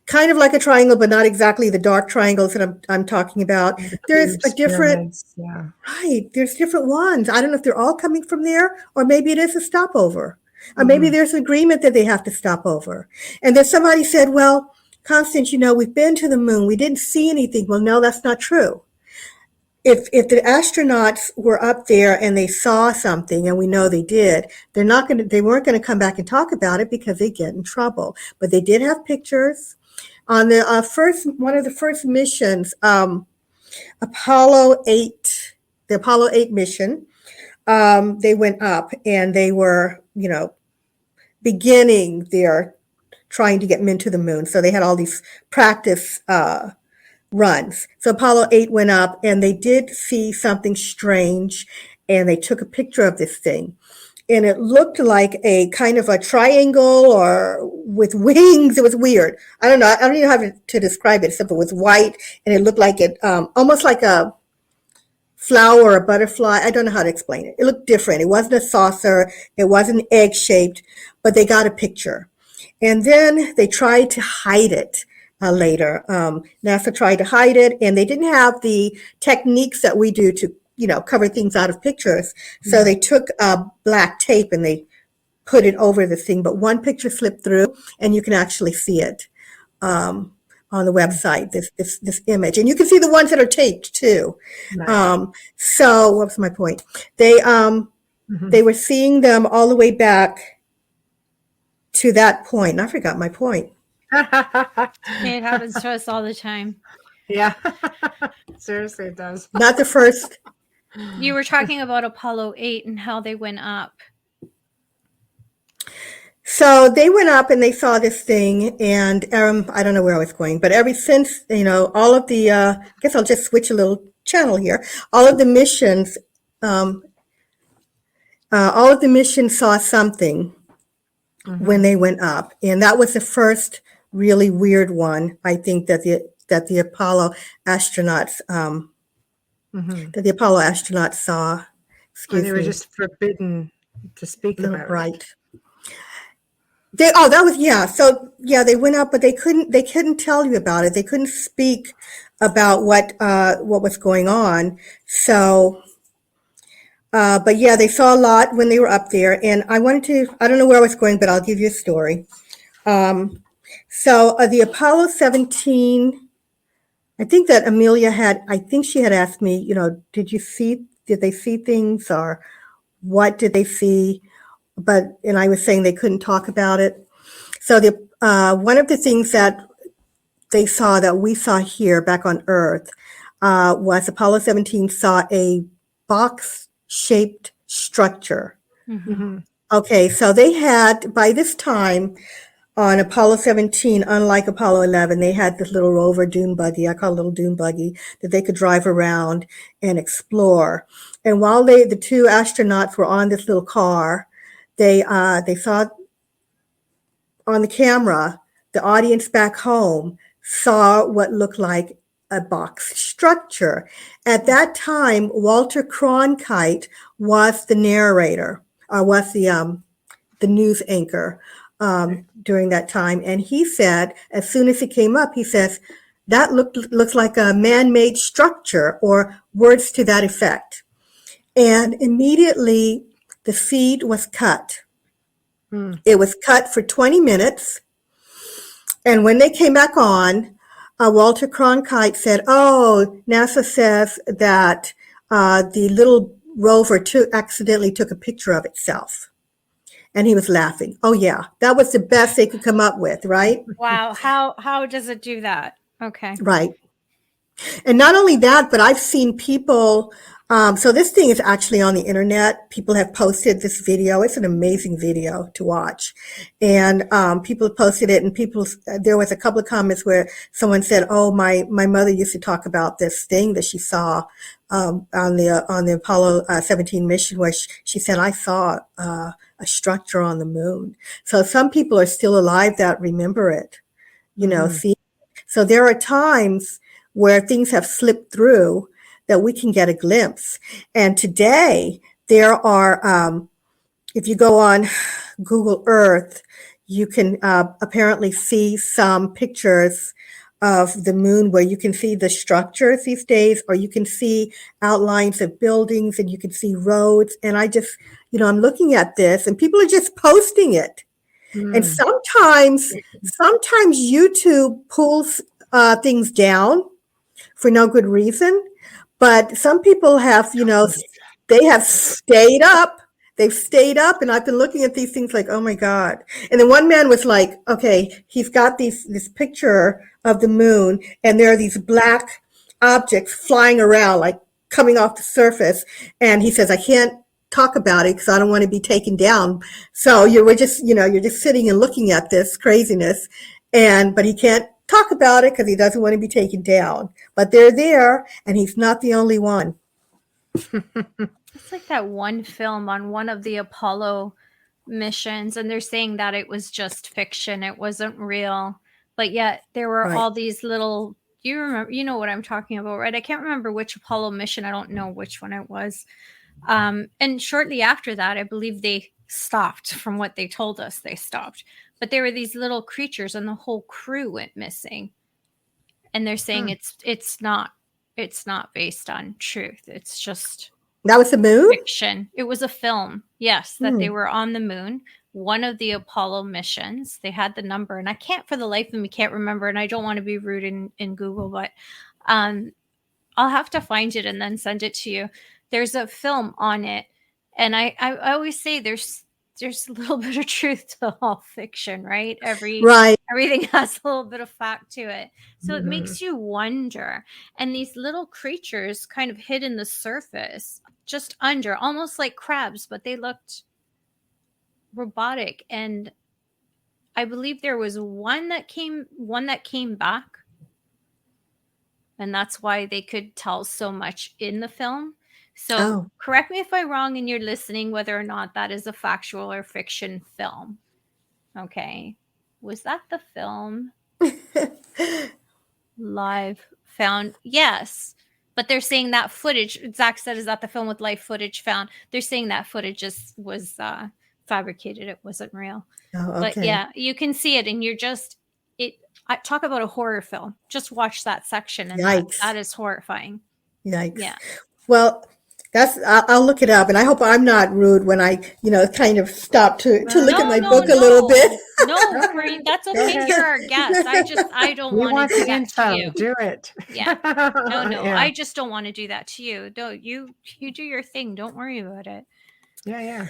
kind of like a triangle, but not exactly the dark triangles that I'm talking about. There's a different, right? There's different ones. I don't know if they're all coming from there, or maybe it is a stopover, or maybe there's an agreement that they have to stop over. And then somebody said, well, Constance, we've been to the moon. We didn't see anything. Well, no, that's not true. If the astronauts were up there and they saw something, and we know they did, they weren't going to come back and talk about it because they get in trouble. But they did have pictures on the one of the first missions, Apollo 8, the Apollo 8 mission. They went up and they were, beginning their trying to get men to the moon. So they had all these practice runs. So Apollo 8 went up and they did see something strange and they took a picture of this thing. And it looked like a kind of a triangle or with wings. It was weird. I don't know. I don't even know how to describe it, except it was white and it looked like it, almost like a flower or a butterfly. I don't know how to explain it. It looked different. It wasn't a saucer. It wasn't egg shaped, but they got a picture. And then they tried to hide it later. NASA tried to hide it, and they didn't have the techniques that we do to, cover things out of pictures. So they took black tape and they put it over the thing. But one picture slipped through, and you can actually see it on the website. This image, and you can see the ones that are taped too. Nice. So what was my point? They were seeing them all the way back to that point. And I forgot my point. It happens to us all the time. Yeah. Seriously, it does. Not the first. You were talking about Apollo 8 and how they went up. So they went up and they saw this thing, and I don't know where I was going, but ever since, all of the, I guess I'll just switch a little channel here. All of the missions saw something when they went up, and that was the first really weird one. I think that the Apollo astronauts saw. Excuse me. They were just forbidden to speak about. Right. They went up, but they couldn't tell you about it. They couldn't speak about what was going on. So, but yeah, they saw a lot when they were up there. And I don't know where I was going, but I'll give you a story. So the Apollo 17, I think that Amelia she had asked me, did they see things, or what did they see? And I was saying they couldn't talk about it. So one of the things that they saw that we saw here back on Earth was Apollo 17 saw a box-shaped structure. Mm-hmm. Okay, so they had, by this time on Apollo 17, unlike Apollo 11, they had this little rover dune buggy, I call it a little dune buggy, that they could drive around and explore. And while the two astronauts were on this little car, they saw on the camera, the audience back home saw what looked like a box structure. At that time, Walter Cronkite was the narrator, or was the news anchor during that time. And he said, as soon as it came up, he says, that looks like a man-made structure, or words to that effect. And immediately the feed was cut. It was cut for 20 minutes. And when they came back on, Walter Cronkite said, NASA says that the little rover accidentally took a picture of itself. And he was laughing. Oh, yeah, that was the best they could come up with, right? Wow. How does it do that? Okay. Right. And not only that, but I've seen people, so this thing is actually on the internet. People have posted this video. It's an amazing video to watch. And people posted it, and there was a couple of comments where someone said, my mother used to talk about this thing that she saw on the Apollo 17 mission, where she said, I saw a structure on the moon. So some people are still alive that remember it, see. So there are times where things have slipped through that we can get a glimpse. And today there are, if you go on Google Earth, you can apparently see some pictures of the moon where you can see the structures these days, or you can see outlines of buildings, and you can see roads. And I just, I'm looking at this, and people are just posting it. And sometimes YouTube pulls things down for no good reason. But some people have, they have stayed up. They've stayed up, and I've been looking at these things like, oh my God. And then one man was like, okay, he's got this picture of the moon, and there are these black objects flying around, like coming off the surface. And he says, I can't talk about it because I don't want to be taken down. So you're just sitting and looking at this craziness, but he can't talk about it because he doesn't want to be taken down. But they're there, and he's not the only one. It's like that one film on one of the Apollo missions, and they're saying that it was just fiction. It wasn't real. But yet there were all these little, you remember, you know what I'm talking about, right? I can't remember which Apollo mission. I don't know which one it was. And shortly after that, I believe they stopped. From what they told us, they stopped. But there were these little creatures and the whole crew went missing. And they're saying it's not based on truth. It's just that was the moon fiction. It was a film, yes, that they were on the moon. One of the Apollo missions. They had the number, and I can't for the life of me can't remember. And I don't want to be rude in Google, but I'll have to find it and then send it to you. There's a film on it, and I always say there's a little bit of truth to all fiction, right? Everything has a little bit of fact to it. So it makes you wonder. And these little creatures kind of hid in the surface, just under, almost like crabs, but they looked robotic. And I believe there was one that came back. And that's why they could tell so much in the film. So correct me if I'm wrong and you're listening, whether or not that is a factual or fiction film. Okay. Was that the film? Live found? Yes. But they're saying that footage, Zach said, is that the film with live footage found? They're saying that footage was fabricated. It wasn't real. Oh, okay. But yeah, you can see it and you're just, I talk about a horror film. Just watch that section and that is horrifying. Yikes. Yeah. Well, I'll look it up, and I hope I'm not rude when I, kind of stop to look at my book a little bit. No, that's okay. You're our guest. I don't want to do that to you. Do it. Yeah. No. Yeah. I just don't want to do that to you. No, you do your thing. Don't worry about it. Yeah.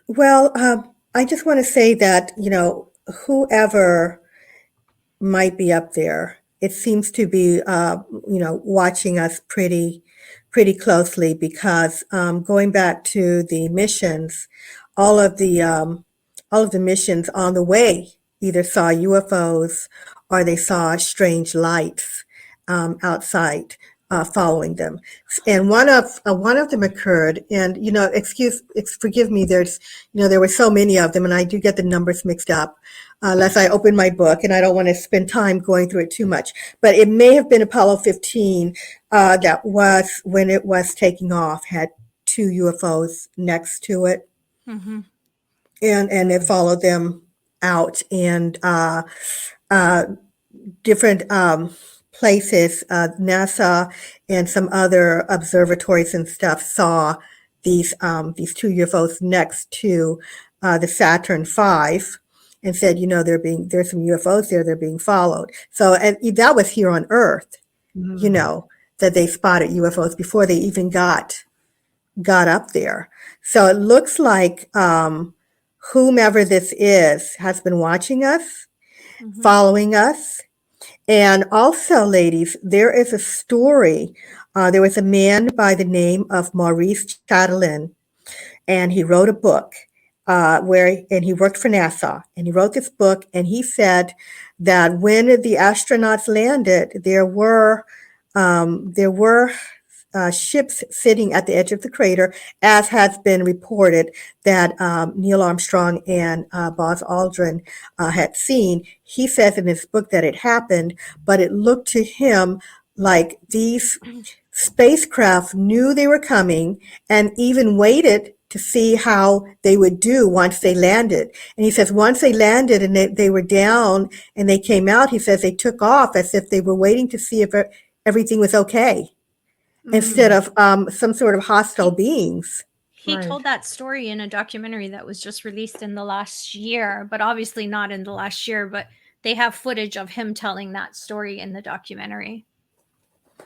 Well, I just want to say that, whoever might be up there, it seems to be, watching us pretty closely because going back to the missions, all of the missions on the way either saw UFOs or they saw strange lights outside following them, and one of them occurred. And forgive me. There were so many of them, and I do get the numbers mixed up. Unless I open my book, and I don't want to spend time going through it too much. But it may have been Apollo 15 that was, when it was taking off, had two UFOs next to it. Mm-hmm. And it followed them out. And different places, NASA and some other observatories and stuff saw these two UFOs next to the Saturn V. And said, there's some UFOs there, they're being followed. So, and that was here on Earth, that they spotted UFOs before they even got up there. So it looks like whomever this is has been watching us, following us. And also, ladies, there is a story. There was a man by the name of Maurice Chatelain, and he wrote a book. And he worked for NASA, and he wrote this book, and he said that when the astronauts landed, there were ships sitting at the edge of the crater, as has been reported that Neil Armstrong and Buzz Aldrin had seen. He says in his book that it happened, but it looked to him like these spacecraft knew they were coming and even waited to see how they would do once they landed. And he says once they landed and they were down and they came out, he says they took off as if they were waiting to see if everything was okay, instead of some sort of hostile beings. He told that story in a documentary that was just released in the last year, but obviously not in the last year, but they have footage of him telling that story in the documentary.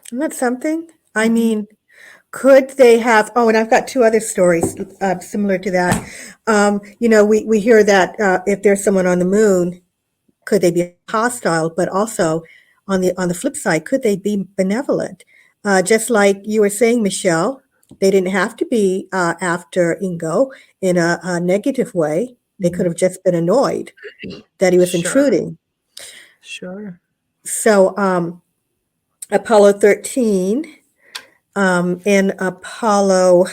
Isn't that something? I mean, could they have? Oh, and I've got two other stories similar to that. We hear that if there's someone on the moon, could they be hostile? But also, on the flip side, could they be benevolent? Just like you were saying, Michelle, they didn't have to be after Ingo in a negative way. They could have just been annoyed that he was intruding. Sure. So Apollo 13 and Apollo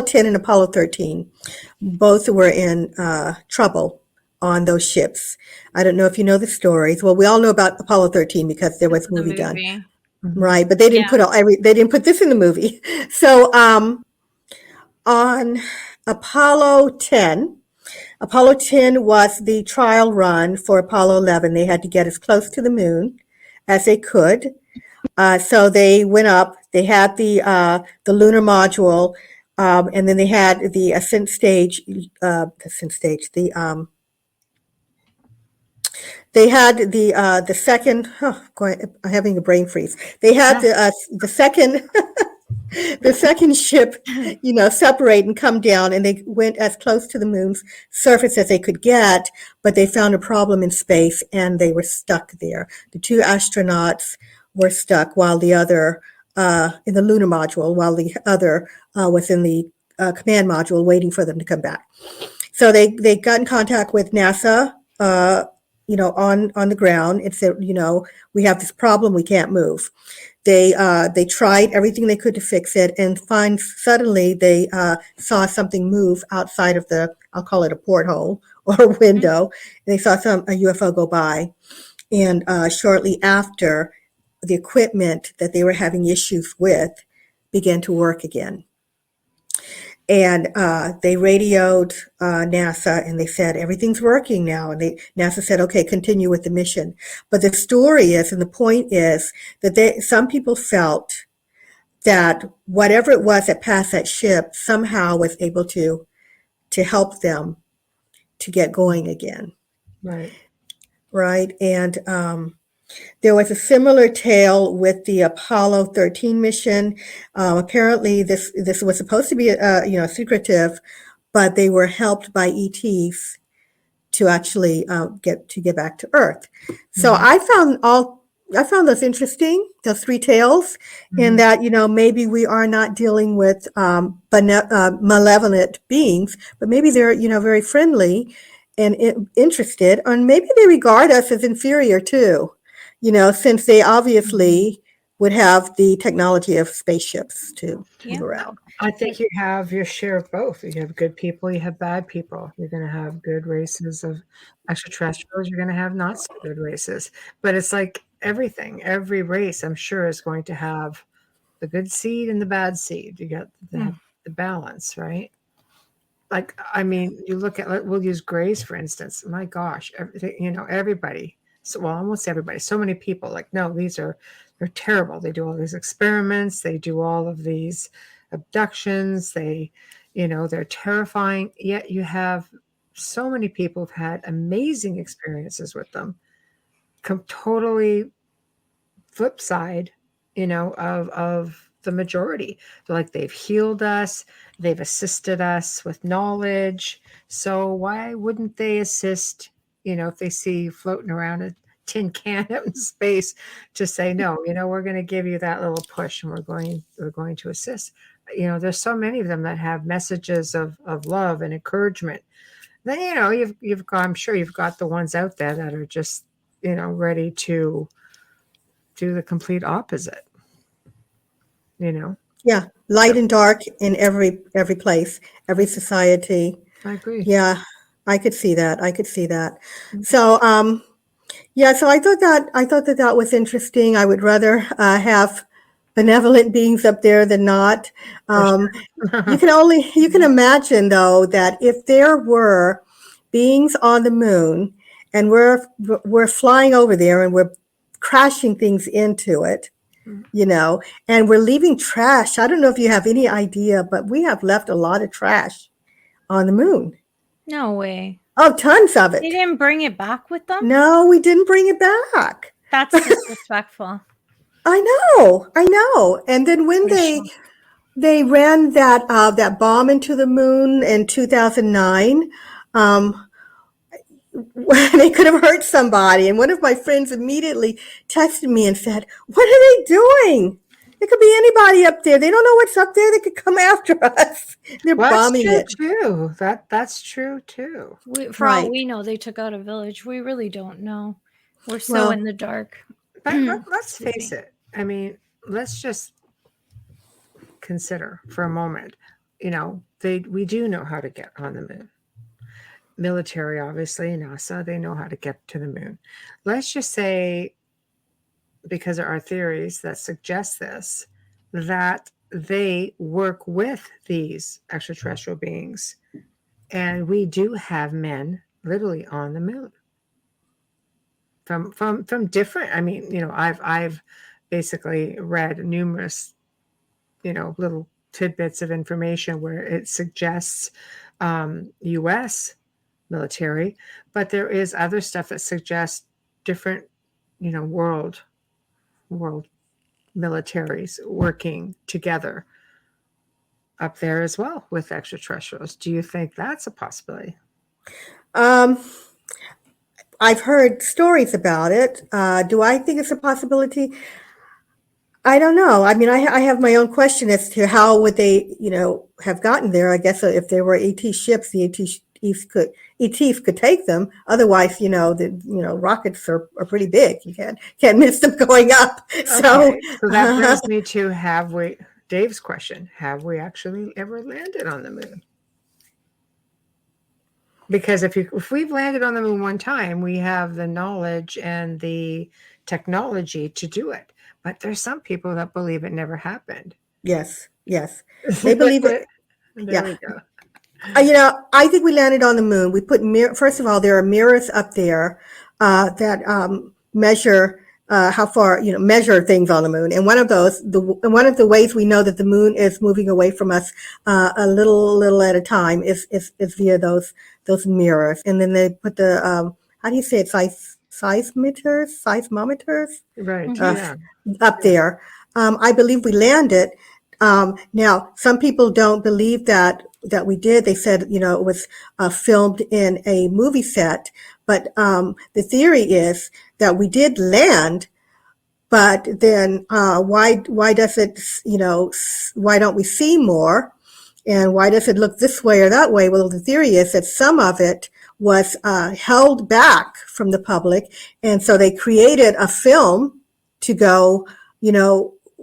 10 and Apollo 13, both were in trouble on those ships. I don't know if you know the stories. Well, we all know about Apollo 13 because there was a movie done, right? But they didn't they didn't put this in the movie. So on Apollo 10, Apollo 10 was the trial run for Apollo 11. They had to get as close to the moon as they could. So they went up. They had the lunar module, and then they had the ascent stage. They had the second. I'm having a brain freeze. They had the second. The second ship, separate and come down, and they went as close to the moon's surface as they could get, but they found a problem in space and they were stuck there. The two astronauts were stuck while the other, in the lunar module, while the other was in the command module waiting for them to come back. So they got in contact with NASA, on the ground and said, we have this problem, we can't move. They tried everything they could to fix it, and suddenly they saw something move outside of I'll call it a porthole or a window. And they saw a UFO go by, and shortly after, the equipment that they were having issues with began to work again. And they radioed NASA, and they said, everything's working now. And NASA said, okay, continue with the mission. But the story is, and the point is, that some people felt that whatever it was that passed that ship somehow was able to help them to get going again. Right. And there was a similar tale with the Apollo 13 mission. Apparently, this was supposed to be, secretive, but they were helped by ETs to actually get back to Earth. So I found those interesting, those three tales, in that maybe we are not dealing with malevolent beings, but maybe they're very friendly and interested, and maybe they regard us as inferior too. Since they obviously would have the technology of spaceships to move around. I think you have your share of both. You have good people, you have bad people. You're going to have good races of extraterrestrials. You're going to have not so good races. But it's like everything. Every race, I'm sure, is going to have the good seed and the bad seed. You got the balance, right? Like, you look at, we'll use Grays, for instance. My gosh, everybody. So, well, almost everybody, so many people, like, no, they're terrible. They do all these experiments. They do all of these abductions. They're terrifying. Yet you have so many people who've had amazing experiences with them. Totally flip side, of the majority. They're like, they've healed us. They've assisted us with knowledge. So why wouldn't they assist, if they see you floating around a tin can out in space, to say, no, we're going to give you that little push, and we're going to assist. There's so many of them that have messages of love and encouragement. Then, I'm sure you've got the ones out there that are just, ready to do the complete opposite, Yeah. Light and dark in every place, every society. I agree. Yeah. I could see that. So, so I thought that was interesting. I would rather have benevolent beings up there than not. You can imagine, though, that if there were beings on the moon and we're flying over there and we're crashing things into it, and we're leaving trash. I don't know if you have any idea, but we have left a lot of trash on the moon. No way. Oh, tons of it. They didn't bring it back with them? No, we didn't bring it back. That's disrespectful. I know. And then when they ran that bomb into the moon in 2009, they could have hurt somebody. And one of my friends immediately texted me and said, "What are they doing? It could be anybody up there. They don't know what's up there. They could come after us. They're bombing it. That's true too. That's true too. For all we know, they took out a village. We really don't know. We're so in the dark. But let's face it. I mean, let's just consider for a moment. We do know how to get on the moon. Military, obviously, NASA, they know how to get to the moon. Let's just say, because there are theories that suggest this, that they work with these extraterrestrial beings. And we do have men literally on the moon. From different, I mean, I've basically read numerous, little tidbits of information where it suggests U.S. military, but there is other stuff that suggests different, world militaries working together up there as well with extraterrestrials. Do you think that's a possibility? I've heard stories about it. Do I think it's a possibility? I don't know. I mean, I have my own question as to how would they, have gotten there. I guess if there were ET ships, the ETs could take them. Otherwise, the rockets are pretty big. You can't miss them going up. Okay. So that brings me to Dave's question: have we actually ever landed on the moon? Because if we've landed on the moon one time, we have the knowledge and the technology to do it. But there's some people that believe it never happened. Yes. They believe it. There we go. I think we landed on the moon. We put first of all, there are mirrors up there that measure how far, measure things on the moon. And one of the ways we know that the moon is moving away from us a little at a time is via those mirrors. And then they put the how do you say it? Seismometers, Right? up there. I believe we landed. Now, some people don't believe that we did. They said, it was filmed in a movie set. But the theory is that we did land. But then why does it, why don't we see more? And why does it look this way or that way? Well, the theory is that some of it was held back from the public. And so they created a film to go,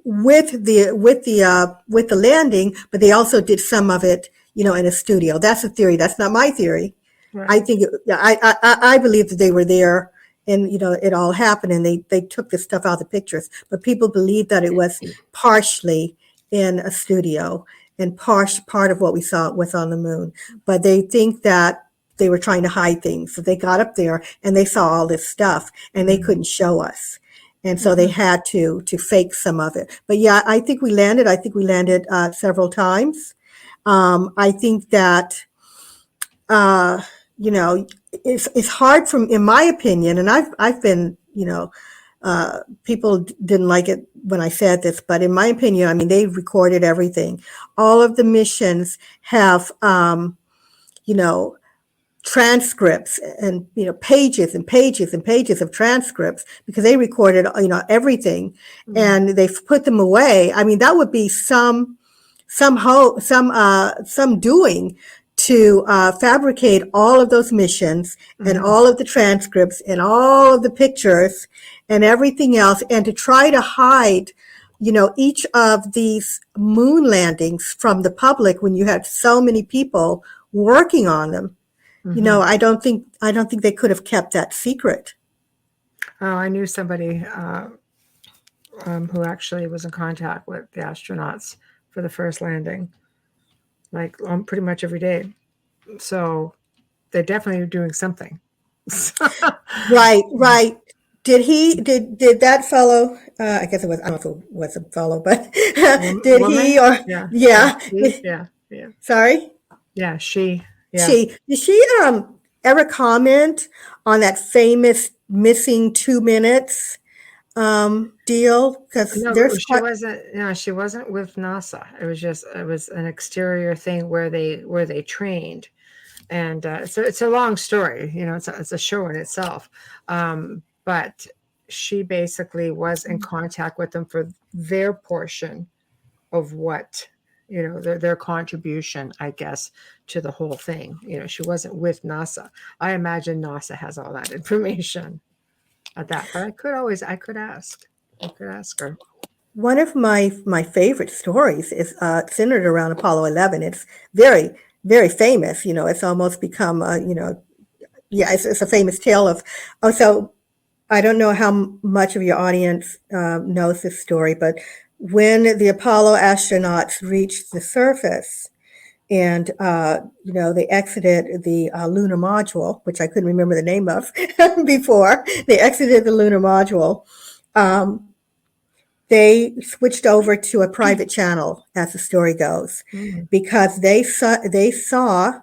with the landing, but they also did some of it, in a studio. That's a theory. That's not my theory. Right. I think I believe that they were there and, it all happened and they took the stuff out of the pictures, but people believe that it was partially in a studio and part of what we saw was on the moon. But they think that they were trying to hide things. So they got up there and they saw all this stuff and they couldn't show us. And so they had to fake some of it. But yeah, I think we landed. Several times. I think that, it's hard in my opinion, and I've been, people didn't like it when I said this, but in my opinion, I mean, they recorded everything. All of the missions have, transcripts and pages and pages and pages of transcripts because they recorded everything and they've put them away. I mean, that would be some doing to fabricate all of those missions and all of the transcripts and all of the pictures and everything else, and to try to hide each of these moon landings from the public when you had so many people working on them. I don't think they could have kept that secret. Oh, I knew somebody who actually was in contact with the astronauts for the first landing, like pretty much every day. So they're definitely doing something. Right. Did that fellow? I guess it was. I don't know if it was a fellow, but did woman? he or yeah? Sorry. Yeah, she. Yeah. Did she ever comment on that famous missing 2 minutes deal? Because she wasn't with NASA. It was an exterior thing where they trained, and so it's a long story. It's a show in itself. But she basically was in contact with them for their portion of what, their contribution, I guess, to the whole thing. She wasn't with NASA. I imagine NASA has all that information at that, but I could ask her. One of my favorite stories is centered around Apollo 11. It's very, very famous. It's almost become, it's a famous tale of. Oh, so I don't know how much of your audience knows this story, but when the Apollo astronauts reached the surface and, they exited the lunar module, which I couldn't remember the name of before, they exited the lunar module. They switched over to a private channel, as the story goes, because they saw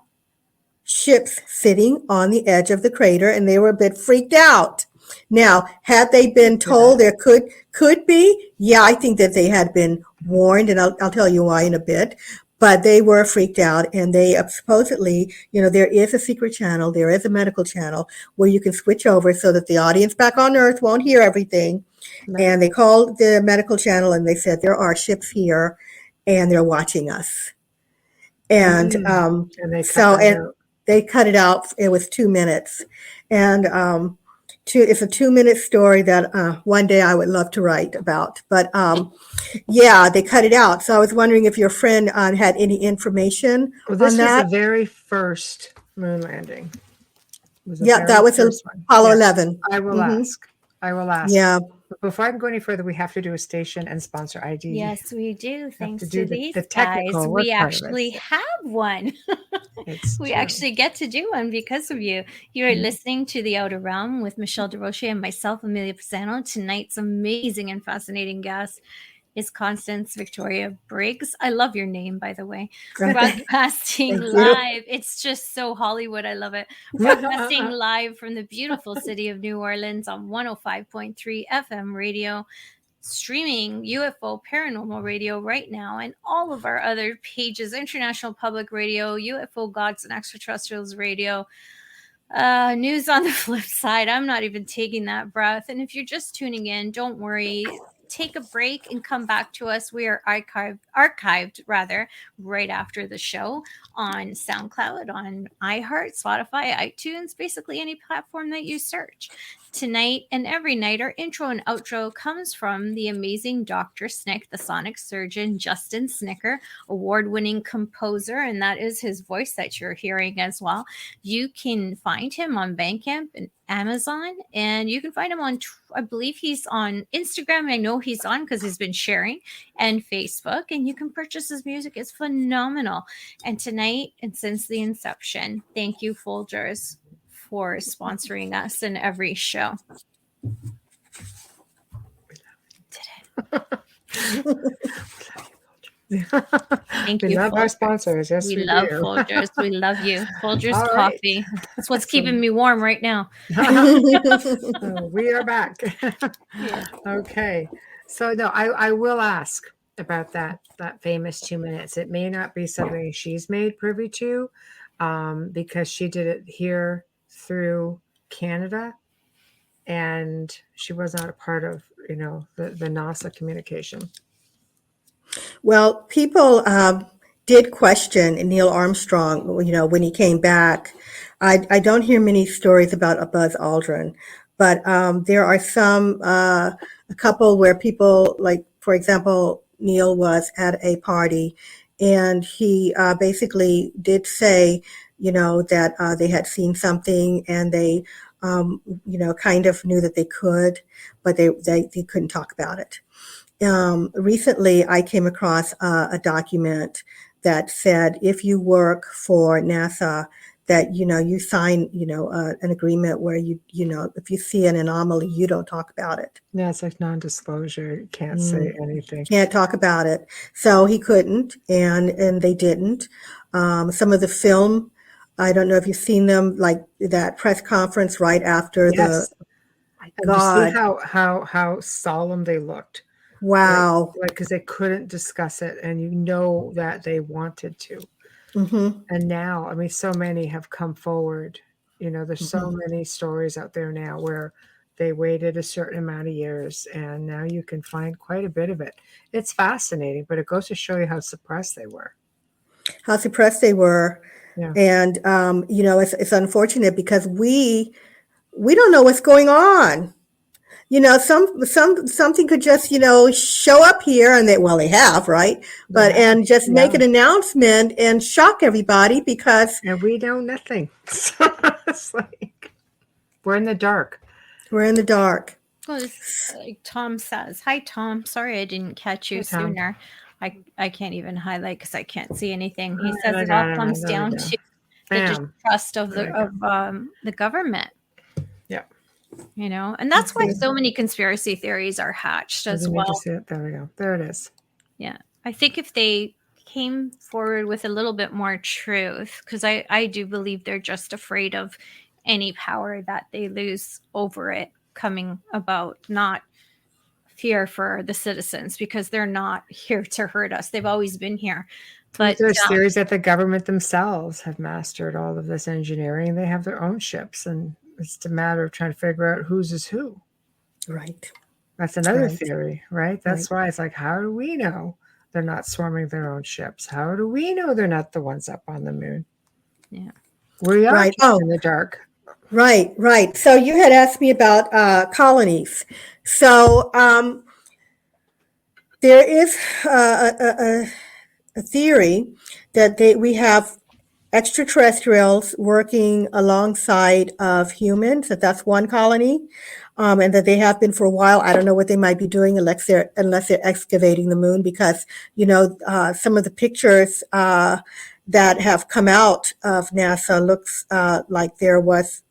ships sitting on the edge of the crater, and they were a bit freaked out. Now, had they been told there could be, I think that they had been warned, and I'll tell you why in a bit. But they were freaked out, and they supposedly, there is a secret channel, there is a medical channel where you can switch over so that the audience back on Earth won't hear everything. And they called the medical channel and they said, there are ships here and they're watching us. And they cut it out. It was 2 minutes. And it's a 2-minute story that one day I would love to write about. But they cut it out. So I was wondering if your friend had any information on that. This was the very first moon landing. That was Apollo 11. I will ask. Yeah. But before I can go any further, we have to do a station and sponsor ID. Yes, we do. Thanks to these the guys. We actually have one. We actually get to do one because of you. You are listening to The Outer Realm with Michelle Desrochers and myself, Amelia Pisano. Tonight's amazing and fascinating guest is Constance Victoria Briggs. I love your name, by the way. Broadcasting live. It's just so Hollywood. I love it. Broadcasting live from the beautiful city of New Orleans on 105.3 FM radio, streaming UFO Paranormal Radio right now, and all of our other pages, International Public Radio, UFO Gods and Extraterrestrials Radio, news on the flip side. I'm not even taking that breath. And if you're just tuning in, don't worry. Take a break and come back to us. We are archived right after the show on SoundCloud, on iHeart, Spotify, iTunes, basically any platform that you search. Tonight and every night, our intro and outro comes from the amazing Dr. Snick, the sonic surgeon, Justin Snicker, award-winning composer, and that is his voice that you're hearing as well. You can find him on Bandcamp and Amazon, and you can find him on, I believe he's on Instagram. I know he's on because he's been sharing, and Facebook, and you can purchase his music. It's phenomenal. And tonight, and since the inception, thank you, Folgers, for sponsoring us in every show. Thank you. We love our sponsors. Yes, we love Folgers. We love you. Folgers coffee. That's what's keeping me warm right now. We are back. Okay. So no, I will ask about that famous 2 minutes. It may not be something she's made privy to, because she did it here through Canada, and she was not a part of the NASA communication. Well, people did question Neil Armstrong, when he came back. I don't hear many stories about a Buzz Aldrin, but there are a couple where people, like, for example, Neil was at a party, and he basically did say, that they had seen something, and they, kind of knew that they could, but they couldn't talk about it. Recently, I came across a document that said if you work for NASA, that you sign an agreement where you if you see an anomaly, you don't talk about it. Yeah, it's like non-disclosure. You can't say anything. Can't talk about it. So he couldn't, and they didn't. Some of the film, I don't know if you've seen them, like that press conference right after Yes. My God. God. You see how solemn they looked. Wow. Like, because they couldn't discuss it, and that they wanted to. Mm-hmm. And now, I mean, so many have come forward. There's so many stories out there now where they waited a certain amount of years, and now you can find quite a bit of it. It's fascinating, but it goes to show you how suppressed they were. Yeah. And it's unfortunate because we don't know what's going on. Something could just show up here, and they have, right? But and just make an announcement and shock everybody because we know nothing. It's like we're in the dark. We're in the dark. Well, like Tom says, "Hi, Tom. Sorry I didn't catch you sooner. I can't even highlight because I can't see anything." He says it all comes down to the distrust of the government. Yeah. And that's why so many conspiracy theories are hatched as well. There we go. There it is. Yeah. I think if they came forward with a little bit more truth, because I do believe they're just afraid of any power that they lose over it coming about, not fear for the citizens, because they're not here to hurt us. They've always been here. But there's theories that the government themselves have mastered all of this engineering. They have their own ships, and it's a matter of trying to figure out whose is who. Right. That's another theory, right? That's why it's like, how do we know they're not swarming their own ships? How do we know they're not the ones up on the moon? Yeah. We are in the dark. Right. So you had asked me about colonies. So there is a theory that we have extraterrestrials working alongside of humans, that's one colony, and that they have been for a while. I don't know what they might be doing unless they're excavating the moon, because some of the pictures that have come out of NASA looks like there was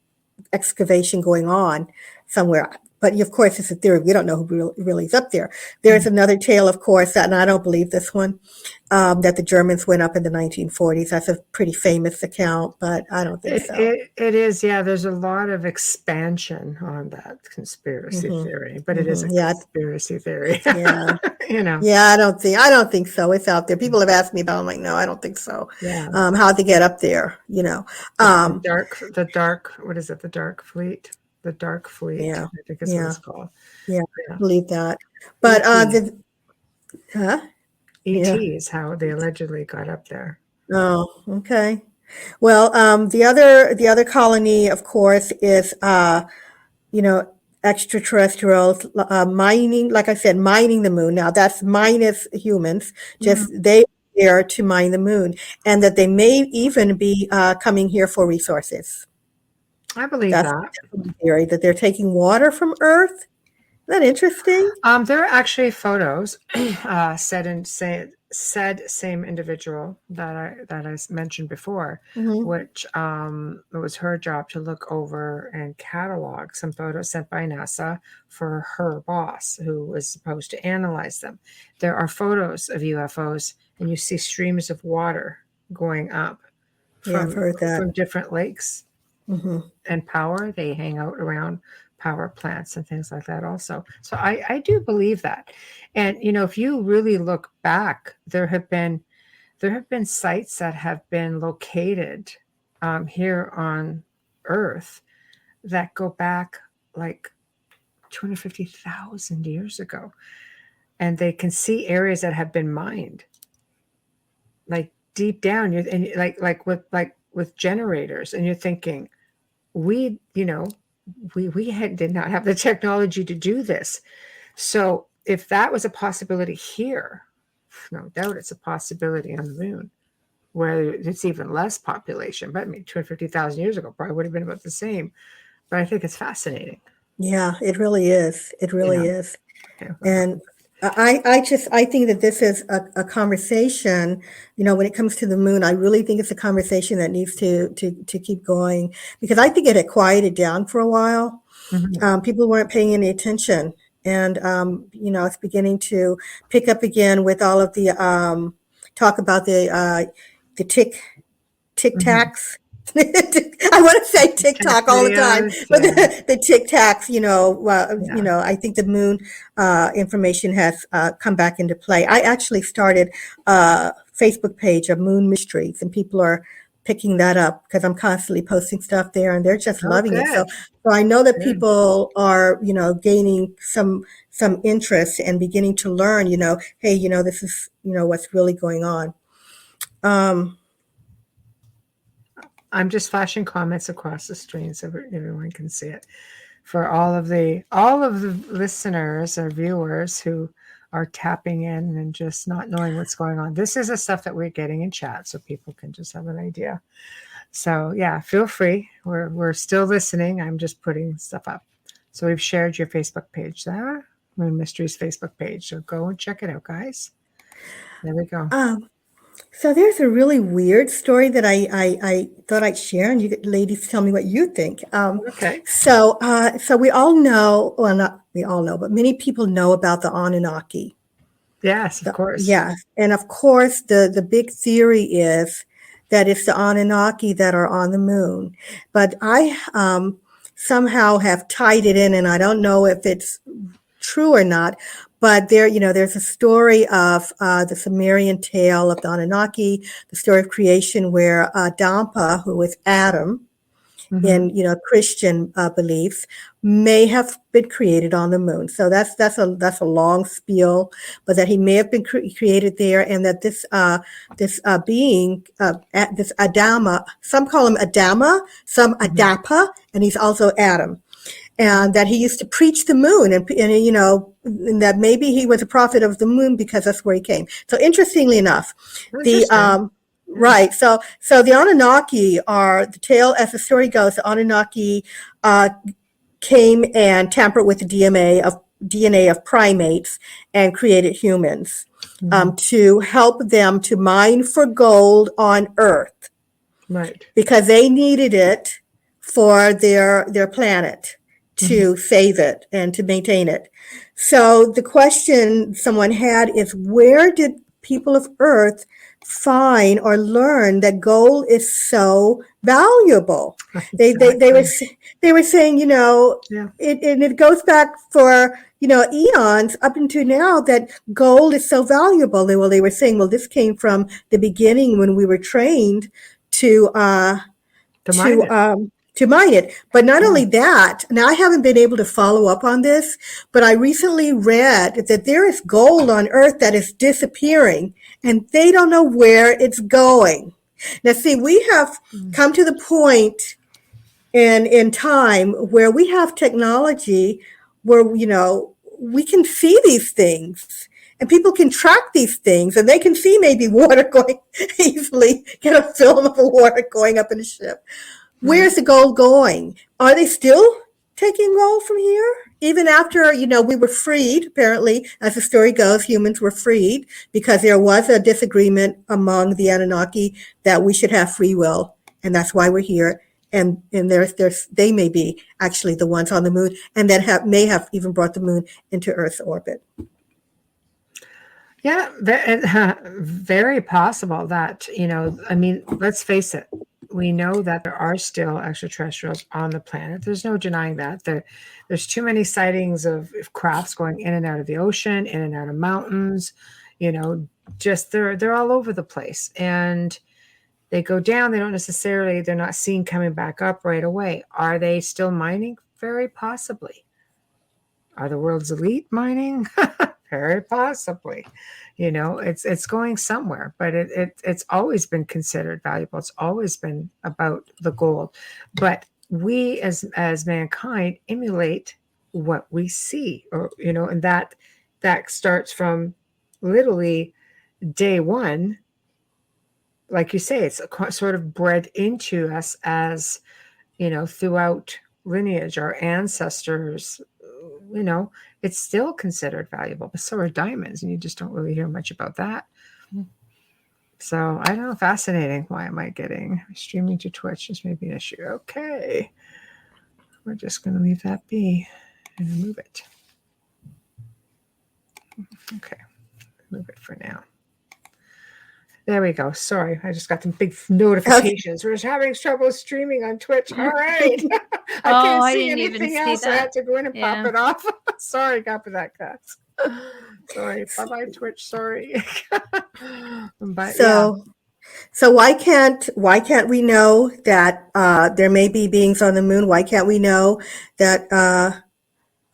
excavation going on somewhere. But of course, it's a theory. We don't know who really is up there. There's another tale, of course, and I don't believe this one, that the Germans went up in the 1940s. That's a pretty famous account, but I don't think so. It is, yeah. There's a lot of expansion on that conspiracy theory, but it is a conspiracy theory. Yeah, Yeah, I don't think so. It's out there. People have asked me about it. I'm like, no, I don't think so. Yeah. How'd they get up there? The dark. What is it? The dark fleet. The Dark Fleet, yeah, I think is what it's called. Yeah, I believe that. But ET is how they allegedly got up there. Oh, okay. Well, the other colony, of course, is extraterrestrials mining. Like I said, mining the moon. Now that's minus humans. Just they are there to mine the moon, and that they may even be coming here for resources. I believe that theory that they're taking water from Earth. Isn't that interesting? There are actually photos said same individual that I mentioned before, which it was her job to look over and catalog some photos sent by NASA for her boss, who was supposed to analyze them. There are photos of UFOs, and you see streams of water going up I've heard that. From different lakes. And power, they hang out around power plants and things like that also. So I do believe that. And if you really look back, there have been sites that have been located here on Earth that go back like 250,000 years ago, and they can see areas that have been mined, like deep down. And like with generators, and you're thinking, we did not have the technology to do this. So if that was a possibility here, no doubt it's a possibility on the moon, where it's even less population. But 250,000 years ago probably would have been about the same. But I think it's fascinating. Yeah, it really is. It really is. Yeah. And I think that this is a conversation, when it comes to the moon. I really think it's a conversation that needs to keep going, because I think it had quieted down for a while. People weren't paying any attention, and it's beginning to pick up again with all of the talk about the tic-tacs. I want to say TikTok all the time, but the tic-tacs, I think the moon information has come back into play. I actually started a Facebook page of moon mysteries, and people are picking that up because I'm constantly posting stuff there, and they're just loving it. So, good. so I know that Good. people are, gaining some interest and beginning to learn. Hey, this is what's really going on. I'm just flashing comments across the screen so everyone can see it. For all of the listeners or viewers who are tapping in and just not knowing what's going on, this is the stuff that we're getting in chat, so people can just have an idea. So yeah, feel free. We're still listening. I'm just putting stuff up. So we've shared your Facebook page there, Moon Mysteries Facebook page. So go and check it out, guys. There we go. So there's a really weird story that I thought I'd share, and you ladies tell me what you think. Okay. So we all know, well, not we all know, but many people know about the Anunnaki. Yes, of course. Yeah, and of course the big theory is that it's the Anunnaki that are on the moon. But I somehow have tied it in, and I don't know if it's true or not. But there's a story of the Sumerian tale of the Anunnaki, the story of creation, where Dampa, who is Adam, in Christian beliefs, may have been created on the moon. So that's a long spiel, but that he may have been created there, and that this being, this Adama, some call him Adama, some Adapa, and he's also Adam. And that he used to preach the moon, and that maybe he was a prophet of the moon because that's where he came. So interestingly enough, right. So the Anunnaki are the tale, as the story goes. The Anunnaki came and tampered with the DNA of primates and created humans to help them to mine for gold on Earth, right? Because they needed it for their planet, to save it and to maintain it. So the question someone had is, where did people of Earth find or learn that gold is so valuable? Exactly. They were saying, it goes back for eons up until now, that gold is so valuable. They were saying, well, this came from the beginning when we were trained to mine it. But not only that, and I haven't been able to follow up on this, but I recently read that there is gold on Earth that is disappearing, and they don't know where it's going. Now, see, we have come to the point in time where we have technology where, we can see these things. And people can track these things, and they can see maybe water going, easily get a film of the water going up in a ship. Where's the gold going? Are they still taking gold from here? Even after, we were freed, apparently, as the story goes, humans were freed because there was a disagreement among the Anunnaki that we should have free will, and that's why we're here. And they may be actually the ones on the moon, and that may have even brought the moon into Earth's orbit. Yeah, very possible that, let's face it. We know that there are still extraterrestrials on the planet. There's no denying that. There's too many sightings of crafts going in and out of the ocean, in and out of mountains. Just they're all over the place, and they go down. They're not seen coming back up right away. Are they still mining? Very possibly. Are the world's elite mining? Very possibly. It's going somewhere, but it's always been considered valuable. It's always been about the gold. But we as mankind emulate what we see, or and that starts from literally day one. Like you say, it's sort of bred into us as, throughout lineage, our ancestors, it's still considered valuable, but so are diamonds, and you just don't really hear much about that. So I don't know, fascinating. Why am I getting streaming to Twitch? This may be an issue. Okay. We're just going to leave that be and remove it. Okay. Move it for now. There we go. Sorry, I just got some big notifications. We're having trouble streaming on Twitch. All right. I can't see anything else. I had to go in and pop it off. Sorry, got for that, guys. Sorry. Bye-bye, Twitch. Sorry. But, so So why can't we know that there may be beings on the moon? Why can't we know that?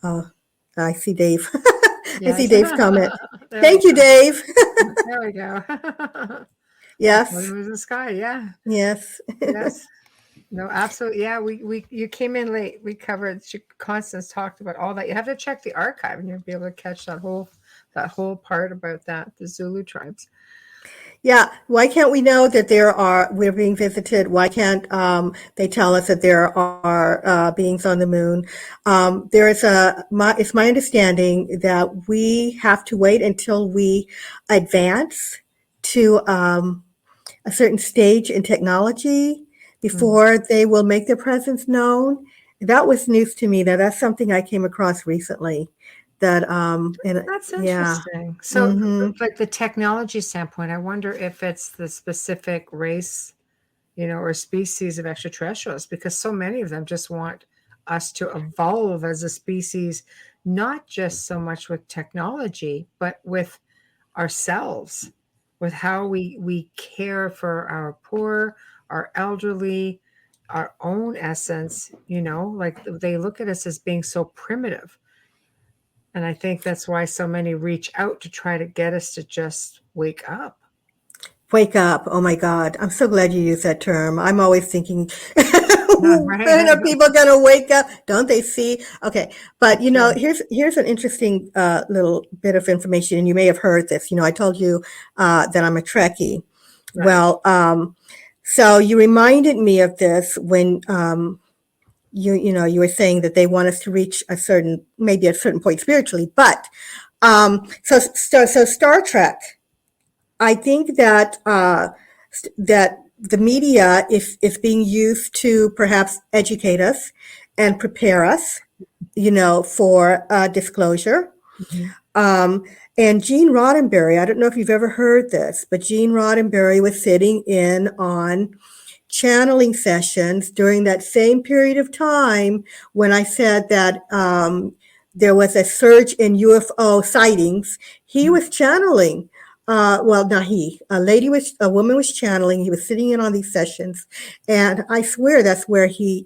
Oh, I see Dave. I see Yes. Dave's comment. There we Thank you, go. Dave. There we go. Yes, Moon in the sky. Yeah. yes. Yes. No, absolutely. Yeah, we you came in late. We covered. Constance talked about all that. You have to check the archive, and you'll be able to catch that whole part about that, the Zulu tribes. Yeah, why can't we know that we're being visited? Why can't they tell us that there are beings on the moon? It's my understanding that we have to wait until we advance to a certain stage in technology before they will make their presence known. That was news to me. That's something I came across recently. That's Yeah. interesting. So, Hmm. like the technology standpoint, I wonder if it's the specific race, or species of extraterrestrials, because so many of them just want us to evolve as a species, not just so much with technology, but with ourselves, with how we care for our poor, our elderly, our own essence. Like they look at us as being so primitive. And I think that's why so many reach out to try to get us to just wake up. Wake up. Oh my God. I'm so glad you used that term. I'm always thinking, Yeah, when are right. people going to wake up? Don't they see? Okay. But True. here's an interesting little bit of information. And you may have heard this. I told you that I'm a Trekkie. Right. Well, so you reminded me of this when you were saying that they want us to reach maybe a certain point spiritually. But so Star Trek, I think that that the media is being used to perhaps educate us and prepare us, for disclosure. Mhm. And Gene Roddenberry, I don't know if you've ever heard this, but Gene Roddenberry was sitting in on channeling sessions during that same period of time when I said that there was a surge in UFO sightings. He was channeling. Well, not he. A woman was channeling. He was sitting in on these sessions, and I swear that's where he,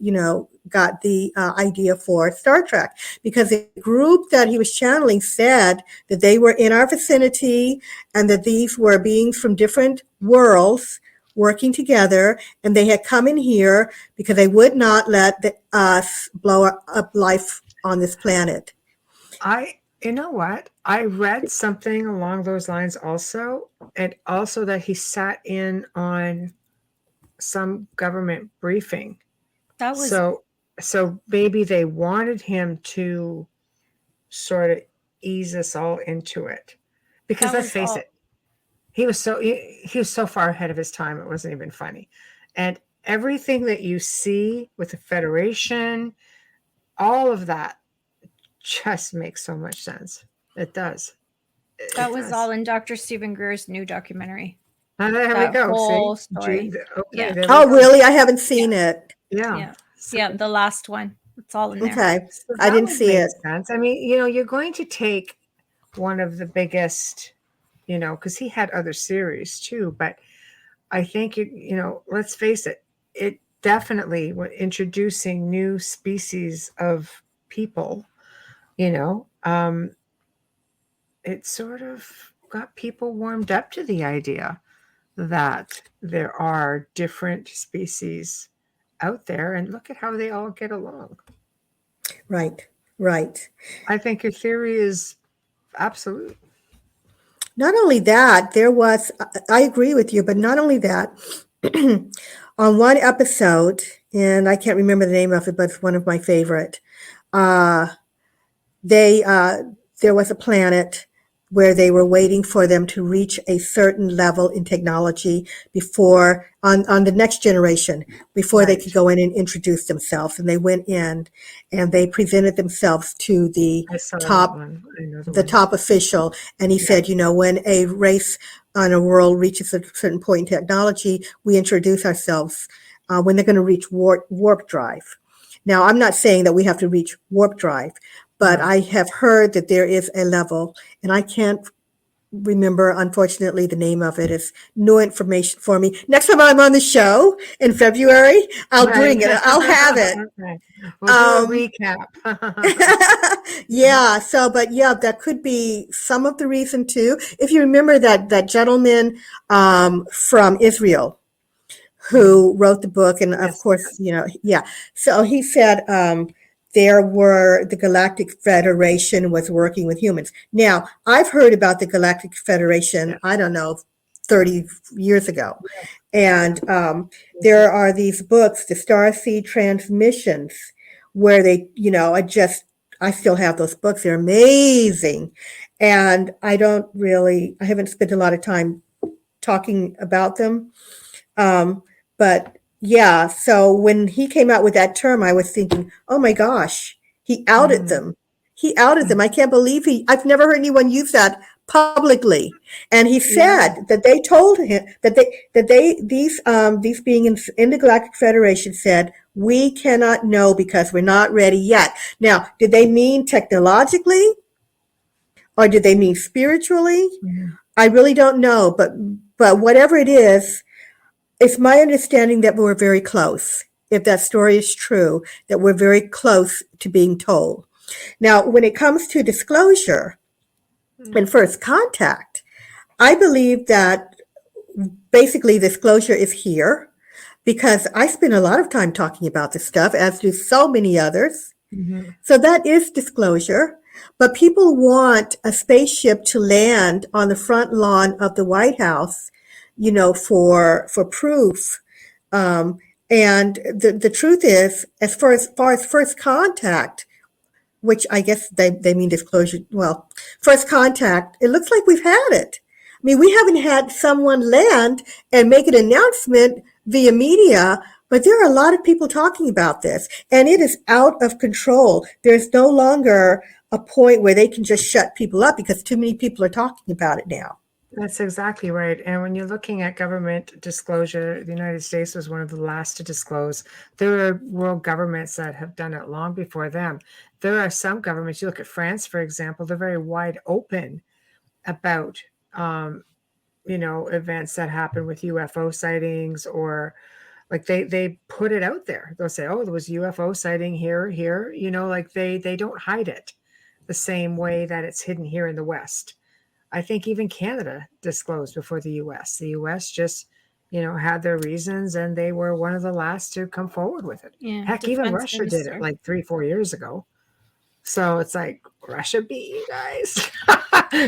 got the idea for Star Trek, because the group that he was channeling said that they were in our vicinity and that these were beings from different worlds working together, and they had come in here because they would not let us blow up life on this planet. You know what? I read something along those lines also, and also that he sat in on some government briefing. That was So maybe they wanted him to sort of ease us all into it. Because that let's was face all. it, he was so far ahead of his time, it wasn't even funny. And everything that you see with the Federation, all of that just makes so much sense. It does. That It was does. all in Dr. Stephen Greer's new documentary. There we That go. See? whole story. Okay, Yeah. there we Oh, go. really? I haven't seen Yeah. it. Yeah. Yeah. So, Yeah. The last one. It's all in there. Okay, so I that didn't would see make it. sense. I mean, you're going to take one of the biggest, because he had other series too, but I think let's face it, it definitely when introducing new species of people, it sort of got people warmed up to the idea that there are different species out there, and look at how they all get along. Right, right. I think your theory is absolute. Not only that, I agree with you, but not only that, on one episode, and I can't remember the name of it, but it's one of my favorite. Uh, they there was a planet where they were waiting for them to reach a certain level in technology before on the next generation before they could Right. go in and introduce themselves, and they went in and they presented themselves to I saw that top one. I know the the one. top official, and he Yeah. said, when a race on a world reaches a certain point in technology, we introduce ourselves when they're going to reach warp drive. Now, I'm not saying that we have to reach warp drive, but No. I have heard that there is a level, and I can't remember, unfortunately, the name of it is new information for me. Next time I'm on the show in February, I'll bring it. I'll have it. Okay. We'll do a recap. Yeah. So, but yeah, that could be some of the reason too. If you remember that gentleman from Israel who wrote the book, and of Yes, course, yeah. So he said the Galactic Federation was working with humans. Now, I've heard about the Galactic Federation, yes. I don't know, 30 years ago. Yes. And there are these books, the Starseed Transmissions, where they, I still have those books. They're amazing. And I haven't spent a lot of time talking about them. But yeah, so when he came out with that term, I was thinking, oh my gosh, he outed them. He outed them. I can't believe I've never heard anyone use that publicly. And he said that they told him these beings in the Galactic Federation said, we cannot know because we're not ready yet. Now, did they mean technologically or did they mean spiritually? I really don't know, but whatever it is, it's my understanding that we're very close. If that story is true, that we're very close to being told. Now, when it comes to disclosure and first contact, I believe that basically disclosure is here because I spend a lot of time talking about this stuff, as do so many others. So that is disclosure. But people want a spaceship to land on the front lawn of the White House, for proof. And the truth is, as far as first contact, which I guess they mean disclosure. Well, first contact, it looks like we've had it. I mean, we haven't had someone land and make an announcement via media, but there are a lot of people talking about this, and it is out of control. There's no longer a point where they can just shut people up because too many people are talking about it now. That's exactly right. And when you're looking at government disclosure, the United States was one of the last to disclose. There are world governments that have done it long before them. There are some governments, you look at France, for example, they're very wide open about, events that happen with UFO sightings, or like they put it out there. They'll say, oh, there was UFO sighting here, like they don't hide it the same way that it's hidden here in the West. I think even Canada disclosed before the US. The US just, had their reasons, and they were one of the last to come forward with it. Yeah, Heck, even Russia did minister. it like 3-4 years ago. So it's like, Russia beat you guys.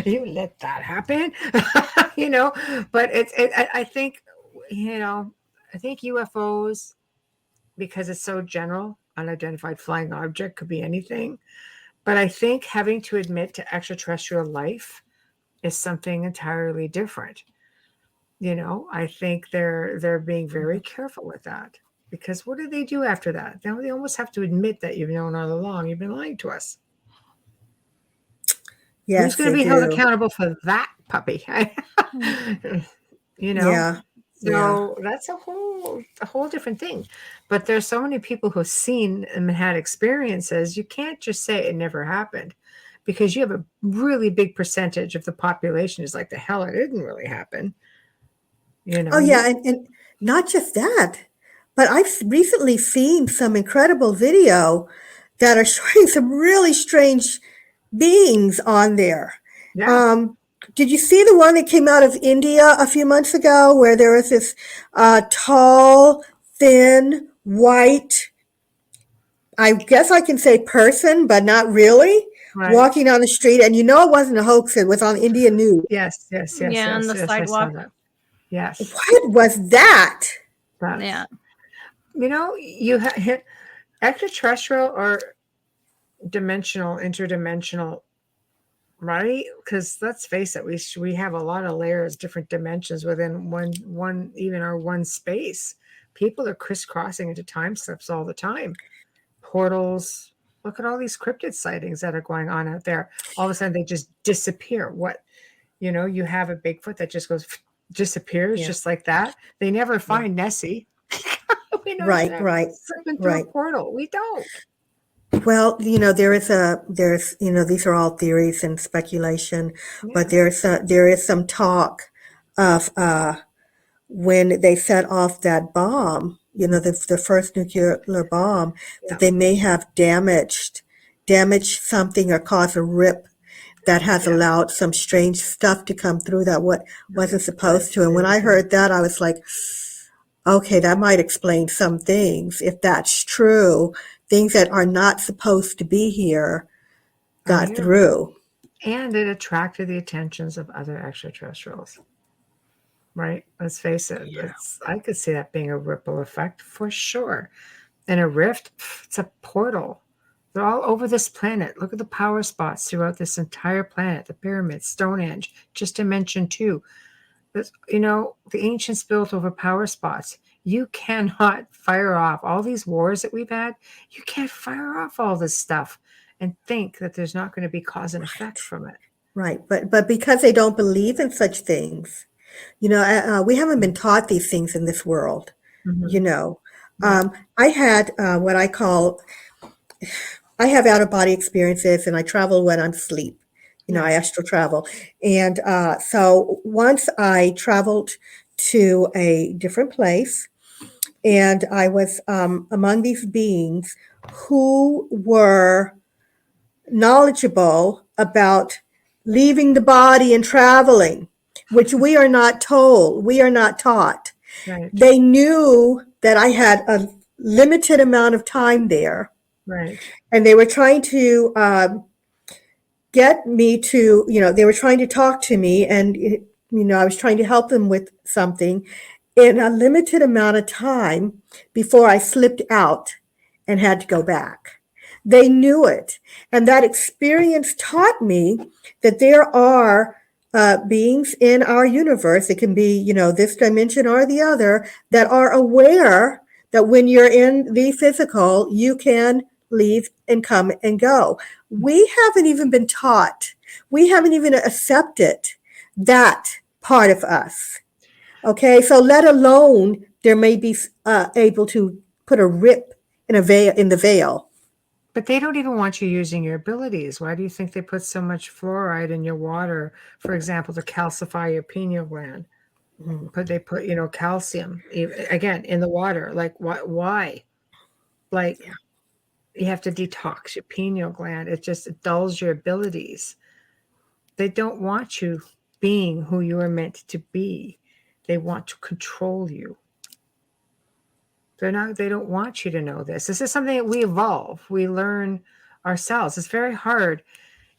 You let that happen, But I think, I think UFOs, because it's so general, unidentified flying object could be anything. But I think having to admit to extraterrestrial life is something entirely different. I think they're being very careful with that, because what do they do after that? They almost have to admit that you've known all along. You've been lying to us. Yes, who's going to be held accountable for that puppy? Yeah. So that's a whole different thing. But there's so many people who've seen and had experiences. You can't just say it never happened, because you have a really big percentage of the population is like, the hell, it didn't really happen. Oh yeah, and not just that, but I've recently seen some incredible video that are showing some really strange beings on there. Yeah. Did you see the one that came out of India a few months ago, where there was this tall, thin, white, I guess I can say person, but not really, walking on the street, and it wasn't a hoax. It was on Indian news. Yes. Yeah, on the sidewalk. Yes. What was that? Yeah. You have extraterrestrial or interdimensional, right? Because let's face it, we have a lot of layers, different dimensions within one even our one space. People are crisscrossing into time slips all the time. Portals. Look at all these cryptid sightings that are going on out there. All of a sudden they just disappear. You have a Bigfoot that just disappears just like that. They never find Nessie. Right. Slip into a portal. We don't. Well, there's, these are all theories and speculation, but there is some talk of when they set off that bomb, the first nuclear bomb, that they may have damaged something or caused a rip that has allowed some strange stuff to come through that wasn't supposed to. And when I heard that, I was like, okay, that might explain some things. If that's true, things that are not supposed to be here got through. And it attracted the attentions of other extraterrestrials. Right? Let's face it. Yeah. I could see that being a ripple effect for sure. And a rift, it's a portal. They're all over this planet. Look at the power spots throughout this entire planet, the pyramids, Stonehenge, just to mention two. The ancients built over power spots. You cannot fire off all these wars that we've had. You can't fire off all this stuff and think that there's not going to be cause and effect from it. Right. But because they don't believe in such things, we haven't been taught these things in this world. I had what I call, I have out of body experiences, and I travel when I'm asleep. I astral travel. And so once I traveled to a different place, and I was among these beings who were knowledgeable about leaving the body and traveling, which we are not told, we are not taught. Right. They knew that I had a limited amount of time there. Right. And they were trying to get me to, they were trying to talk to me, and, I was trying to help them with something in a limited amount of time before I slipped out and had to go back. They knew it. And that experience taught me that there are beings in our universe, it can be, this dimension or the other, that are aware that when you're in the physical, you can leave and come and go. We haven't even been taught. We haven't even accepted that part of us. Okay, so let alone there may be able to put a rip in the veil. But they don't even want you using your abilities. Why do you think they put so much fluoride in your water, for example, to calcify your pineal gland? But they put, calcium again in the water. Like why? Like you have to detox your pineal gland. It dulls your abilities. They don't want you being who you are meant to be. They want to control you. They don't want you to know this. This is something that we evolve. We learn ourselves. It's very hard.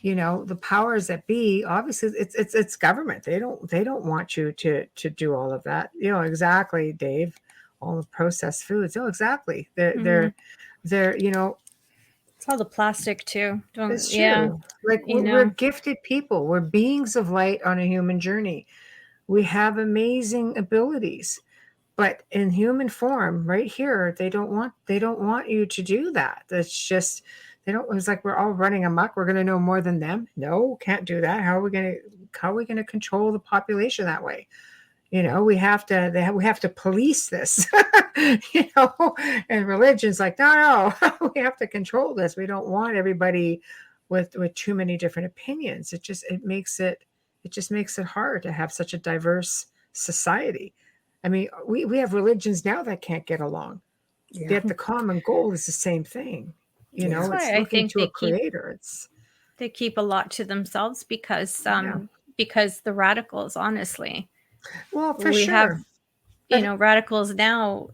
The powers that be, obviously it's government. They don't want you to do all of that. Exactly, Dave. All the processed foods. Oh, exactly. They're it's all the plastic too. It's true. Like we're gifted people. We're beings of light on a human journey. We have amazing abilities. But in human form, right here, they don't want you to do that. It's just it's like we're all running amok. We're going to know more than them. No, can't do that. How are we going to control the population that way? We have to police this. And religion's like, no, we have to control this. We don't want everybody with too many different opinions. It just makes it hard to have such a diverse society. I mean, we have religions now that can't get along. Yet the common goal is the same thing. It's looking to a creator. They keep a lot to themselves because the radicals, honestly. Well, for sure. Have, radicals now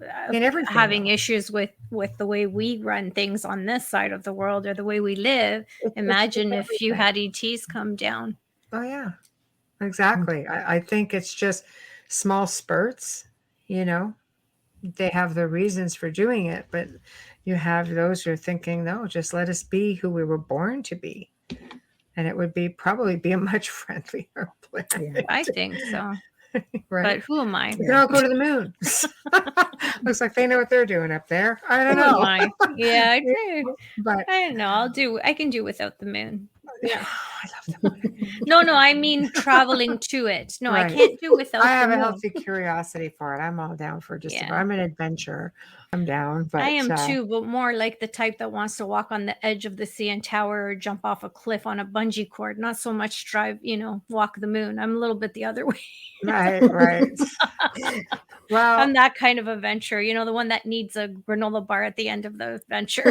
having issues with the way we run things on this side of the world or the way we live. Imagine if you had ETs come down. Oh, yeah, exactly. I think it's just small spurts, they have their reasons for doing it, but you have those who are thinking, no, just let us be who we were born to be. And it would probably be a much friendlier planet. I think so. Right. But who am I? We can all go to the moon. Looks like they know what they're doing up there. I don't know. Yeah, I do. But I don't know. I can do without the moon. Yeah, I love the moon. No, I mean traveling to it. No, Right. I can't do without I have the a moon. healthy curiosity for it. I'm all down for I'm an adventure. I'm down, but I am too, but more like the type that wants to walk on the edge of the CN Tower or jump off a cliff on a bungee cord. Not so much walk the moon. I'm a little bit the other way. Right. Well, I'm that kind of adventure. The one that needs a granola bar at the end of the adventure.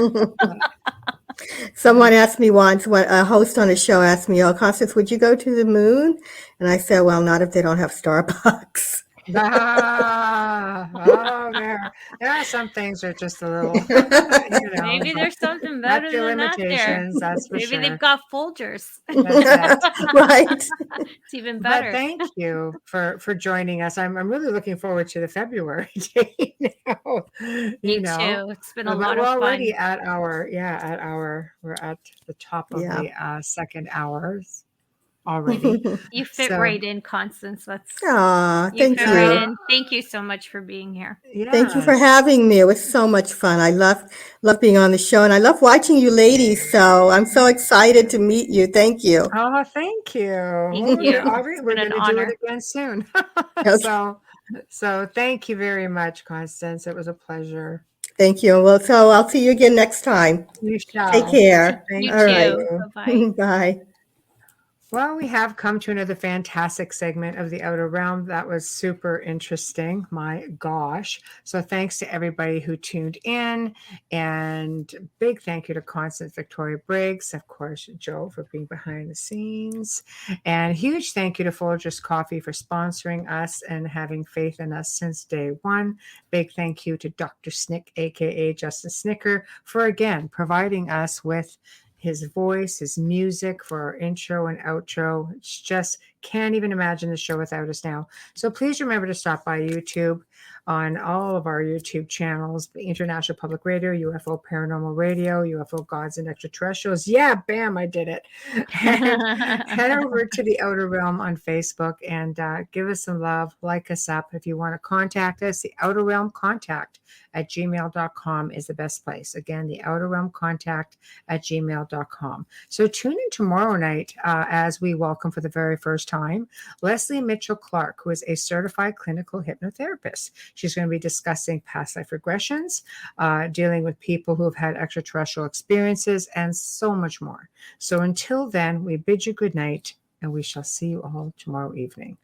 Someone asked me once, when a host on a show asked me, "Oh, Constance, would you go to the moon?" And I said, "Well, not if they don't have Starbucks." there are some things are just a little, Maybe there's something better the than that there. limitations, that's for Maybe sure. they've got Folgers. That's it. Right. It's even better. But thank you for joining us. I'm really looking forward to the February date now. Me too. It's been a lot we're of fun. already we're at the top of the second hours already. You fit right in, Constance. Thank you. Right in. Thank you so much for being here. Yes. Thank you for having me. It was so much fun. I love being on the show, and I love watching you ladies. So I'm so excited to meet you. Thank you. Oh, thank you. Thank you. Aubrey, we're going to do it again soon. Okay. So thank you very much, Constance. It was a pleasure. Thank you. Well, so I'll see you again next time. You shall. Take care. You All too. right. Bye-bye. Bye. Well, we have come to another fantastic segment of the Outer Realm. That was super interesting. My gosh. So thanks to everybody who tuned in, and big thank you to Constance Victoria Briggs, of course, Joe for being behind the scenes, and huge thank you to Folgers Coffee for sponsoring us and having faith in us since day one. Big thank you to Dr. Snick, aka Justin Snicker, for again providing us with his voice, his music for our intro and outro. It's just can't even imagine the show without us now. So please remember to stop by YouTube on all of our YouTube channels, the International Public Radio, UFO Paranormal Radio, UFO Gods and Extraterrestrials. Yeah, bam, I did it. And head over to the Outer Realm on Facebook and give us some love, like us up. If you want to contact us, the Outer Realm Contact at gmail.com is the best place. Again, the Outer Realm Contact at gmail.com. So tune in tomorrow night as we welcome for the very first time Leslie Mitchell Clark, who is a certified clinical hypnotherapist. She's going to be discussing past life regressions, dealing with people who have had extraterrestrial experiences, and so much more. So until then, we bid you good night, and we shall see you all tomorrow evening.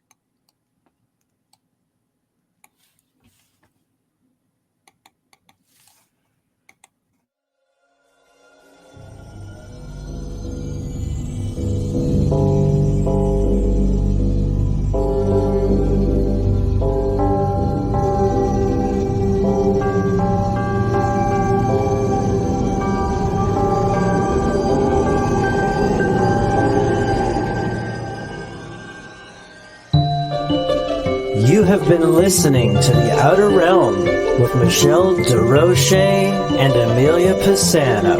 You have been listening to The Outer Realm with Michelle Desrochers and Amelia Pisano,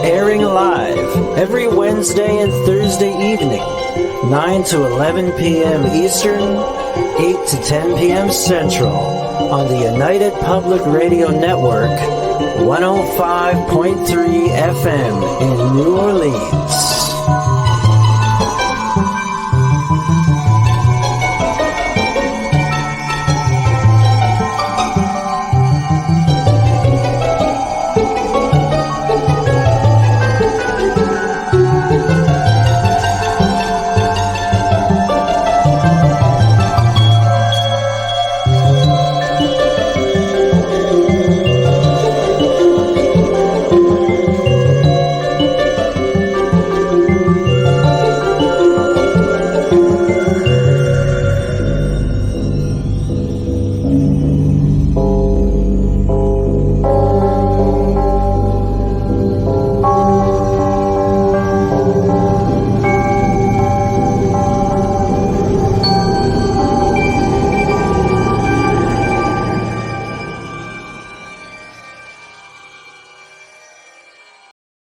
airing live every Wednesday and Thursday evening, 9 to 11 p.m. Eastern, 8 to 10 p.m. Central, on the United Public Radio Network, 105.3 FM in New Orleans.